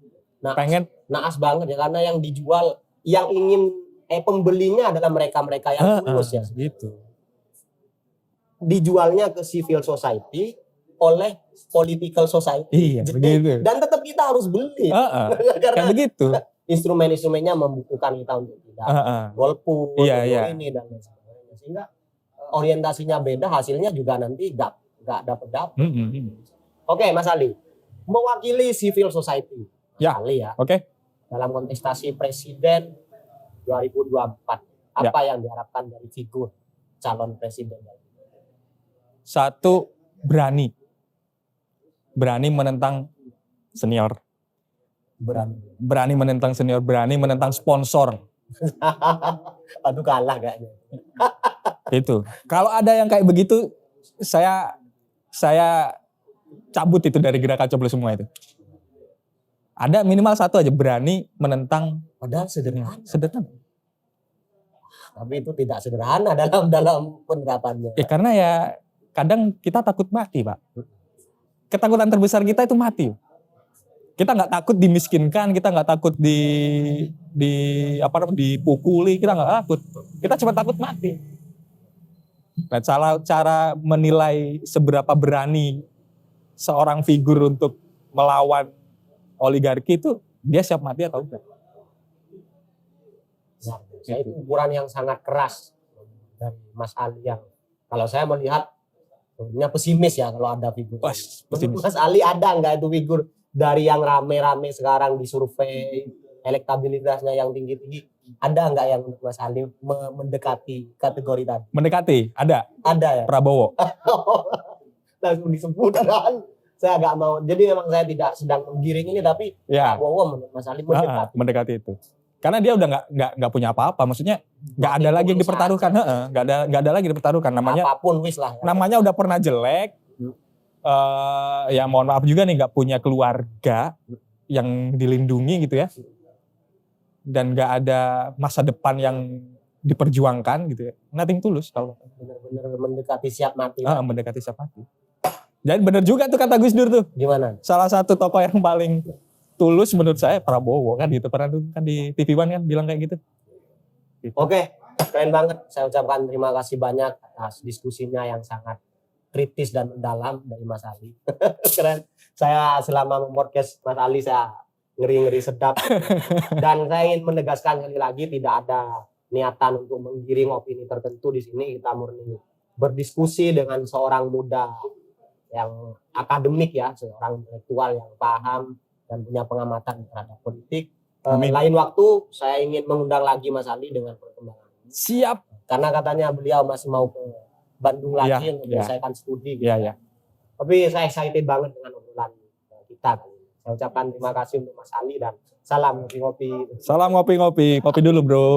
Speaker 2: naas banget ya, karena yang dijual, yang ingin pembelinya adalah mereka-mereka yang tulus ya.
Speaker 1: Gitu.
Speaker 2: Dijualnya ke civil society oleh political society.
Speaker 1: Iya, begitu.
Speaker 2: Dan tetap kita harus beli.
Speaker 1: Karena begitu.
Speaker 2: Instrumen-instrumennya membutuhkan kita untuk tidak golput, ini dan lain sebagainya. Sehingga orientasinya beda, hasilnya juga nanti nggak dapat. Oke, Mas Ali, mewakili civil society. Ali ya.
Speaker 1: Oke.
Speaker 2: Dalam kontestasi presiden 2024, apa yang diharapkan dari figur calon presiden?
Speaker 1: Satu, berani menentang senior. Berani menentang senior, berani menentang sponsor.
Speaker 2: Aduh, kalah kayaknya.
Speaker 1: Itu. Kalau ada yang kayak begitu, saya cabut itu dari gerakan coblos semua itu. Ada minimal satu aja, berani menentang.
Speaker 2: Padahal sederhana. Tapi itu tidak sederhana dalam penerapannya.
Speaker 1: Ya karena ya kadang kita takut mati, Pak. Ketakutan terbesar kita itu mati. Kita nggak takut dimiskinkan, kita nggak takut dipukuli, kita nggak takut. Kita cuma takut mati. Nah, cara menilai seberapa berani seorang figur untuk melawan oligarki itu dia siap mati atau enggak.
Speaker 2: Nah, itu ukuran yang sangat keras dari Mas Ali yang kalau saya melihat sebenarnya pesimis ya kalau ada figur.
Speaker 1: Pesimis.
Speaker 2: Mas Ali ada nggak itu figur dari yang rame-rame sekarang di survei elektabilitasnya yang tinggi-tinggi, ada nggak yang Mas Ali mendekati kategori tadi?
Speaker 1: Mendekati, ada.
Speaker 2: Ada ya?
Speaker 1: Prabowo.
Speaker 2: Langsung disebut kan. Saya nggak mau. Jadi memang saya tidak sedang menggiring ini, tapi
Speaker 1: Ya.
Speaker 2: Prabowo menurut Mas Ali mendekati.
Speaker 1: Mendekati itu. Karena dia udah nggak punya apa-apa. Maksudnya nggak ada lagi yang dipertaruhkan. Nggak ada lagi dipertaruhkan. Namanya
Speaker 2: apapun wis lah. Ya.
Speaker 1: namanya udah pernah jelek. Ya mohon maaf juga nih nggak punya keluarga yang dilindungi gitu ya. Dan nggak ada masa depan yang diperjuangkan gitu ya. Nothing tulus kalau
Speaker 2: Benar-benar mendekati siap mati.
Speaker 1: mendekati siap mati. Jadi bener juga tuh kata Gus Dur tuh.
Speaker 2: Gimana?
Speaker 1: Salah satu tokoh yang paling tulus menurut saya Prabowo kan gitu. Pernah tuh kan di TV One kan bilang kayak gitu.
Speaker 2: Oke, keren banget. Saya ucapkan terima kasih banyak atas diskusinya yang sangat kritis dan mendalam dari Mas Ali. Keren. Saya selama podcast Mas Ali saya ngeri-ngeri sedap. Dan saya ingin menegaskan sekali lagi tidak ada niatan untuk menggiring opini tertentu di sini. Kita murni berdiskusi dengan seorang muda yang akademik ya, seorang intelektual yang paham dan punya pengamatan terhadap politik. Lain waktu saya ingin mengundang lagi Mas Ali dengan perkembangan.
Speaker 1: Siap.
Speaker 2: Karena katanya beliau masih mau ke Bandung lagi untuk menyelesaikan studi. Gitu.
Speaker 1: Iya.
Speaker 2: Tapi saya excited banget dengan obrolan kita. Saya ucapkan terima kasih untuk Mas Ali dan salam ngopi-ngopi.
Speaker 1: Salam ngopi-ngopi. Kopi dulu bro.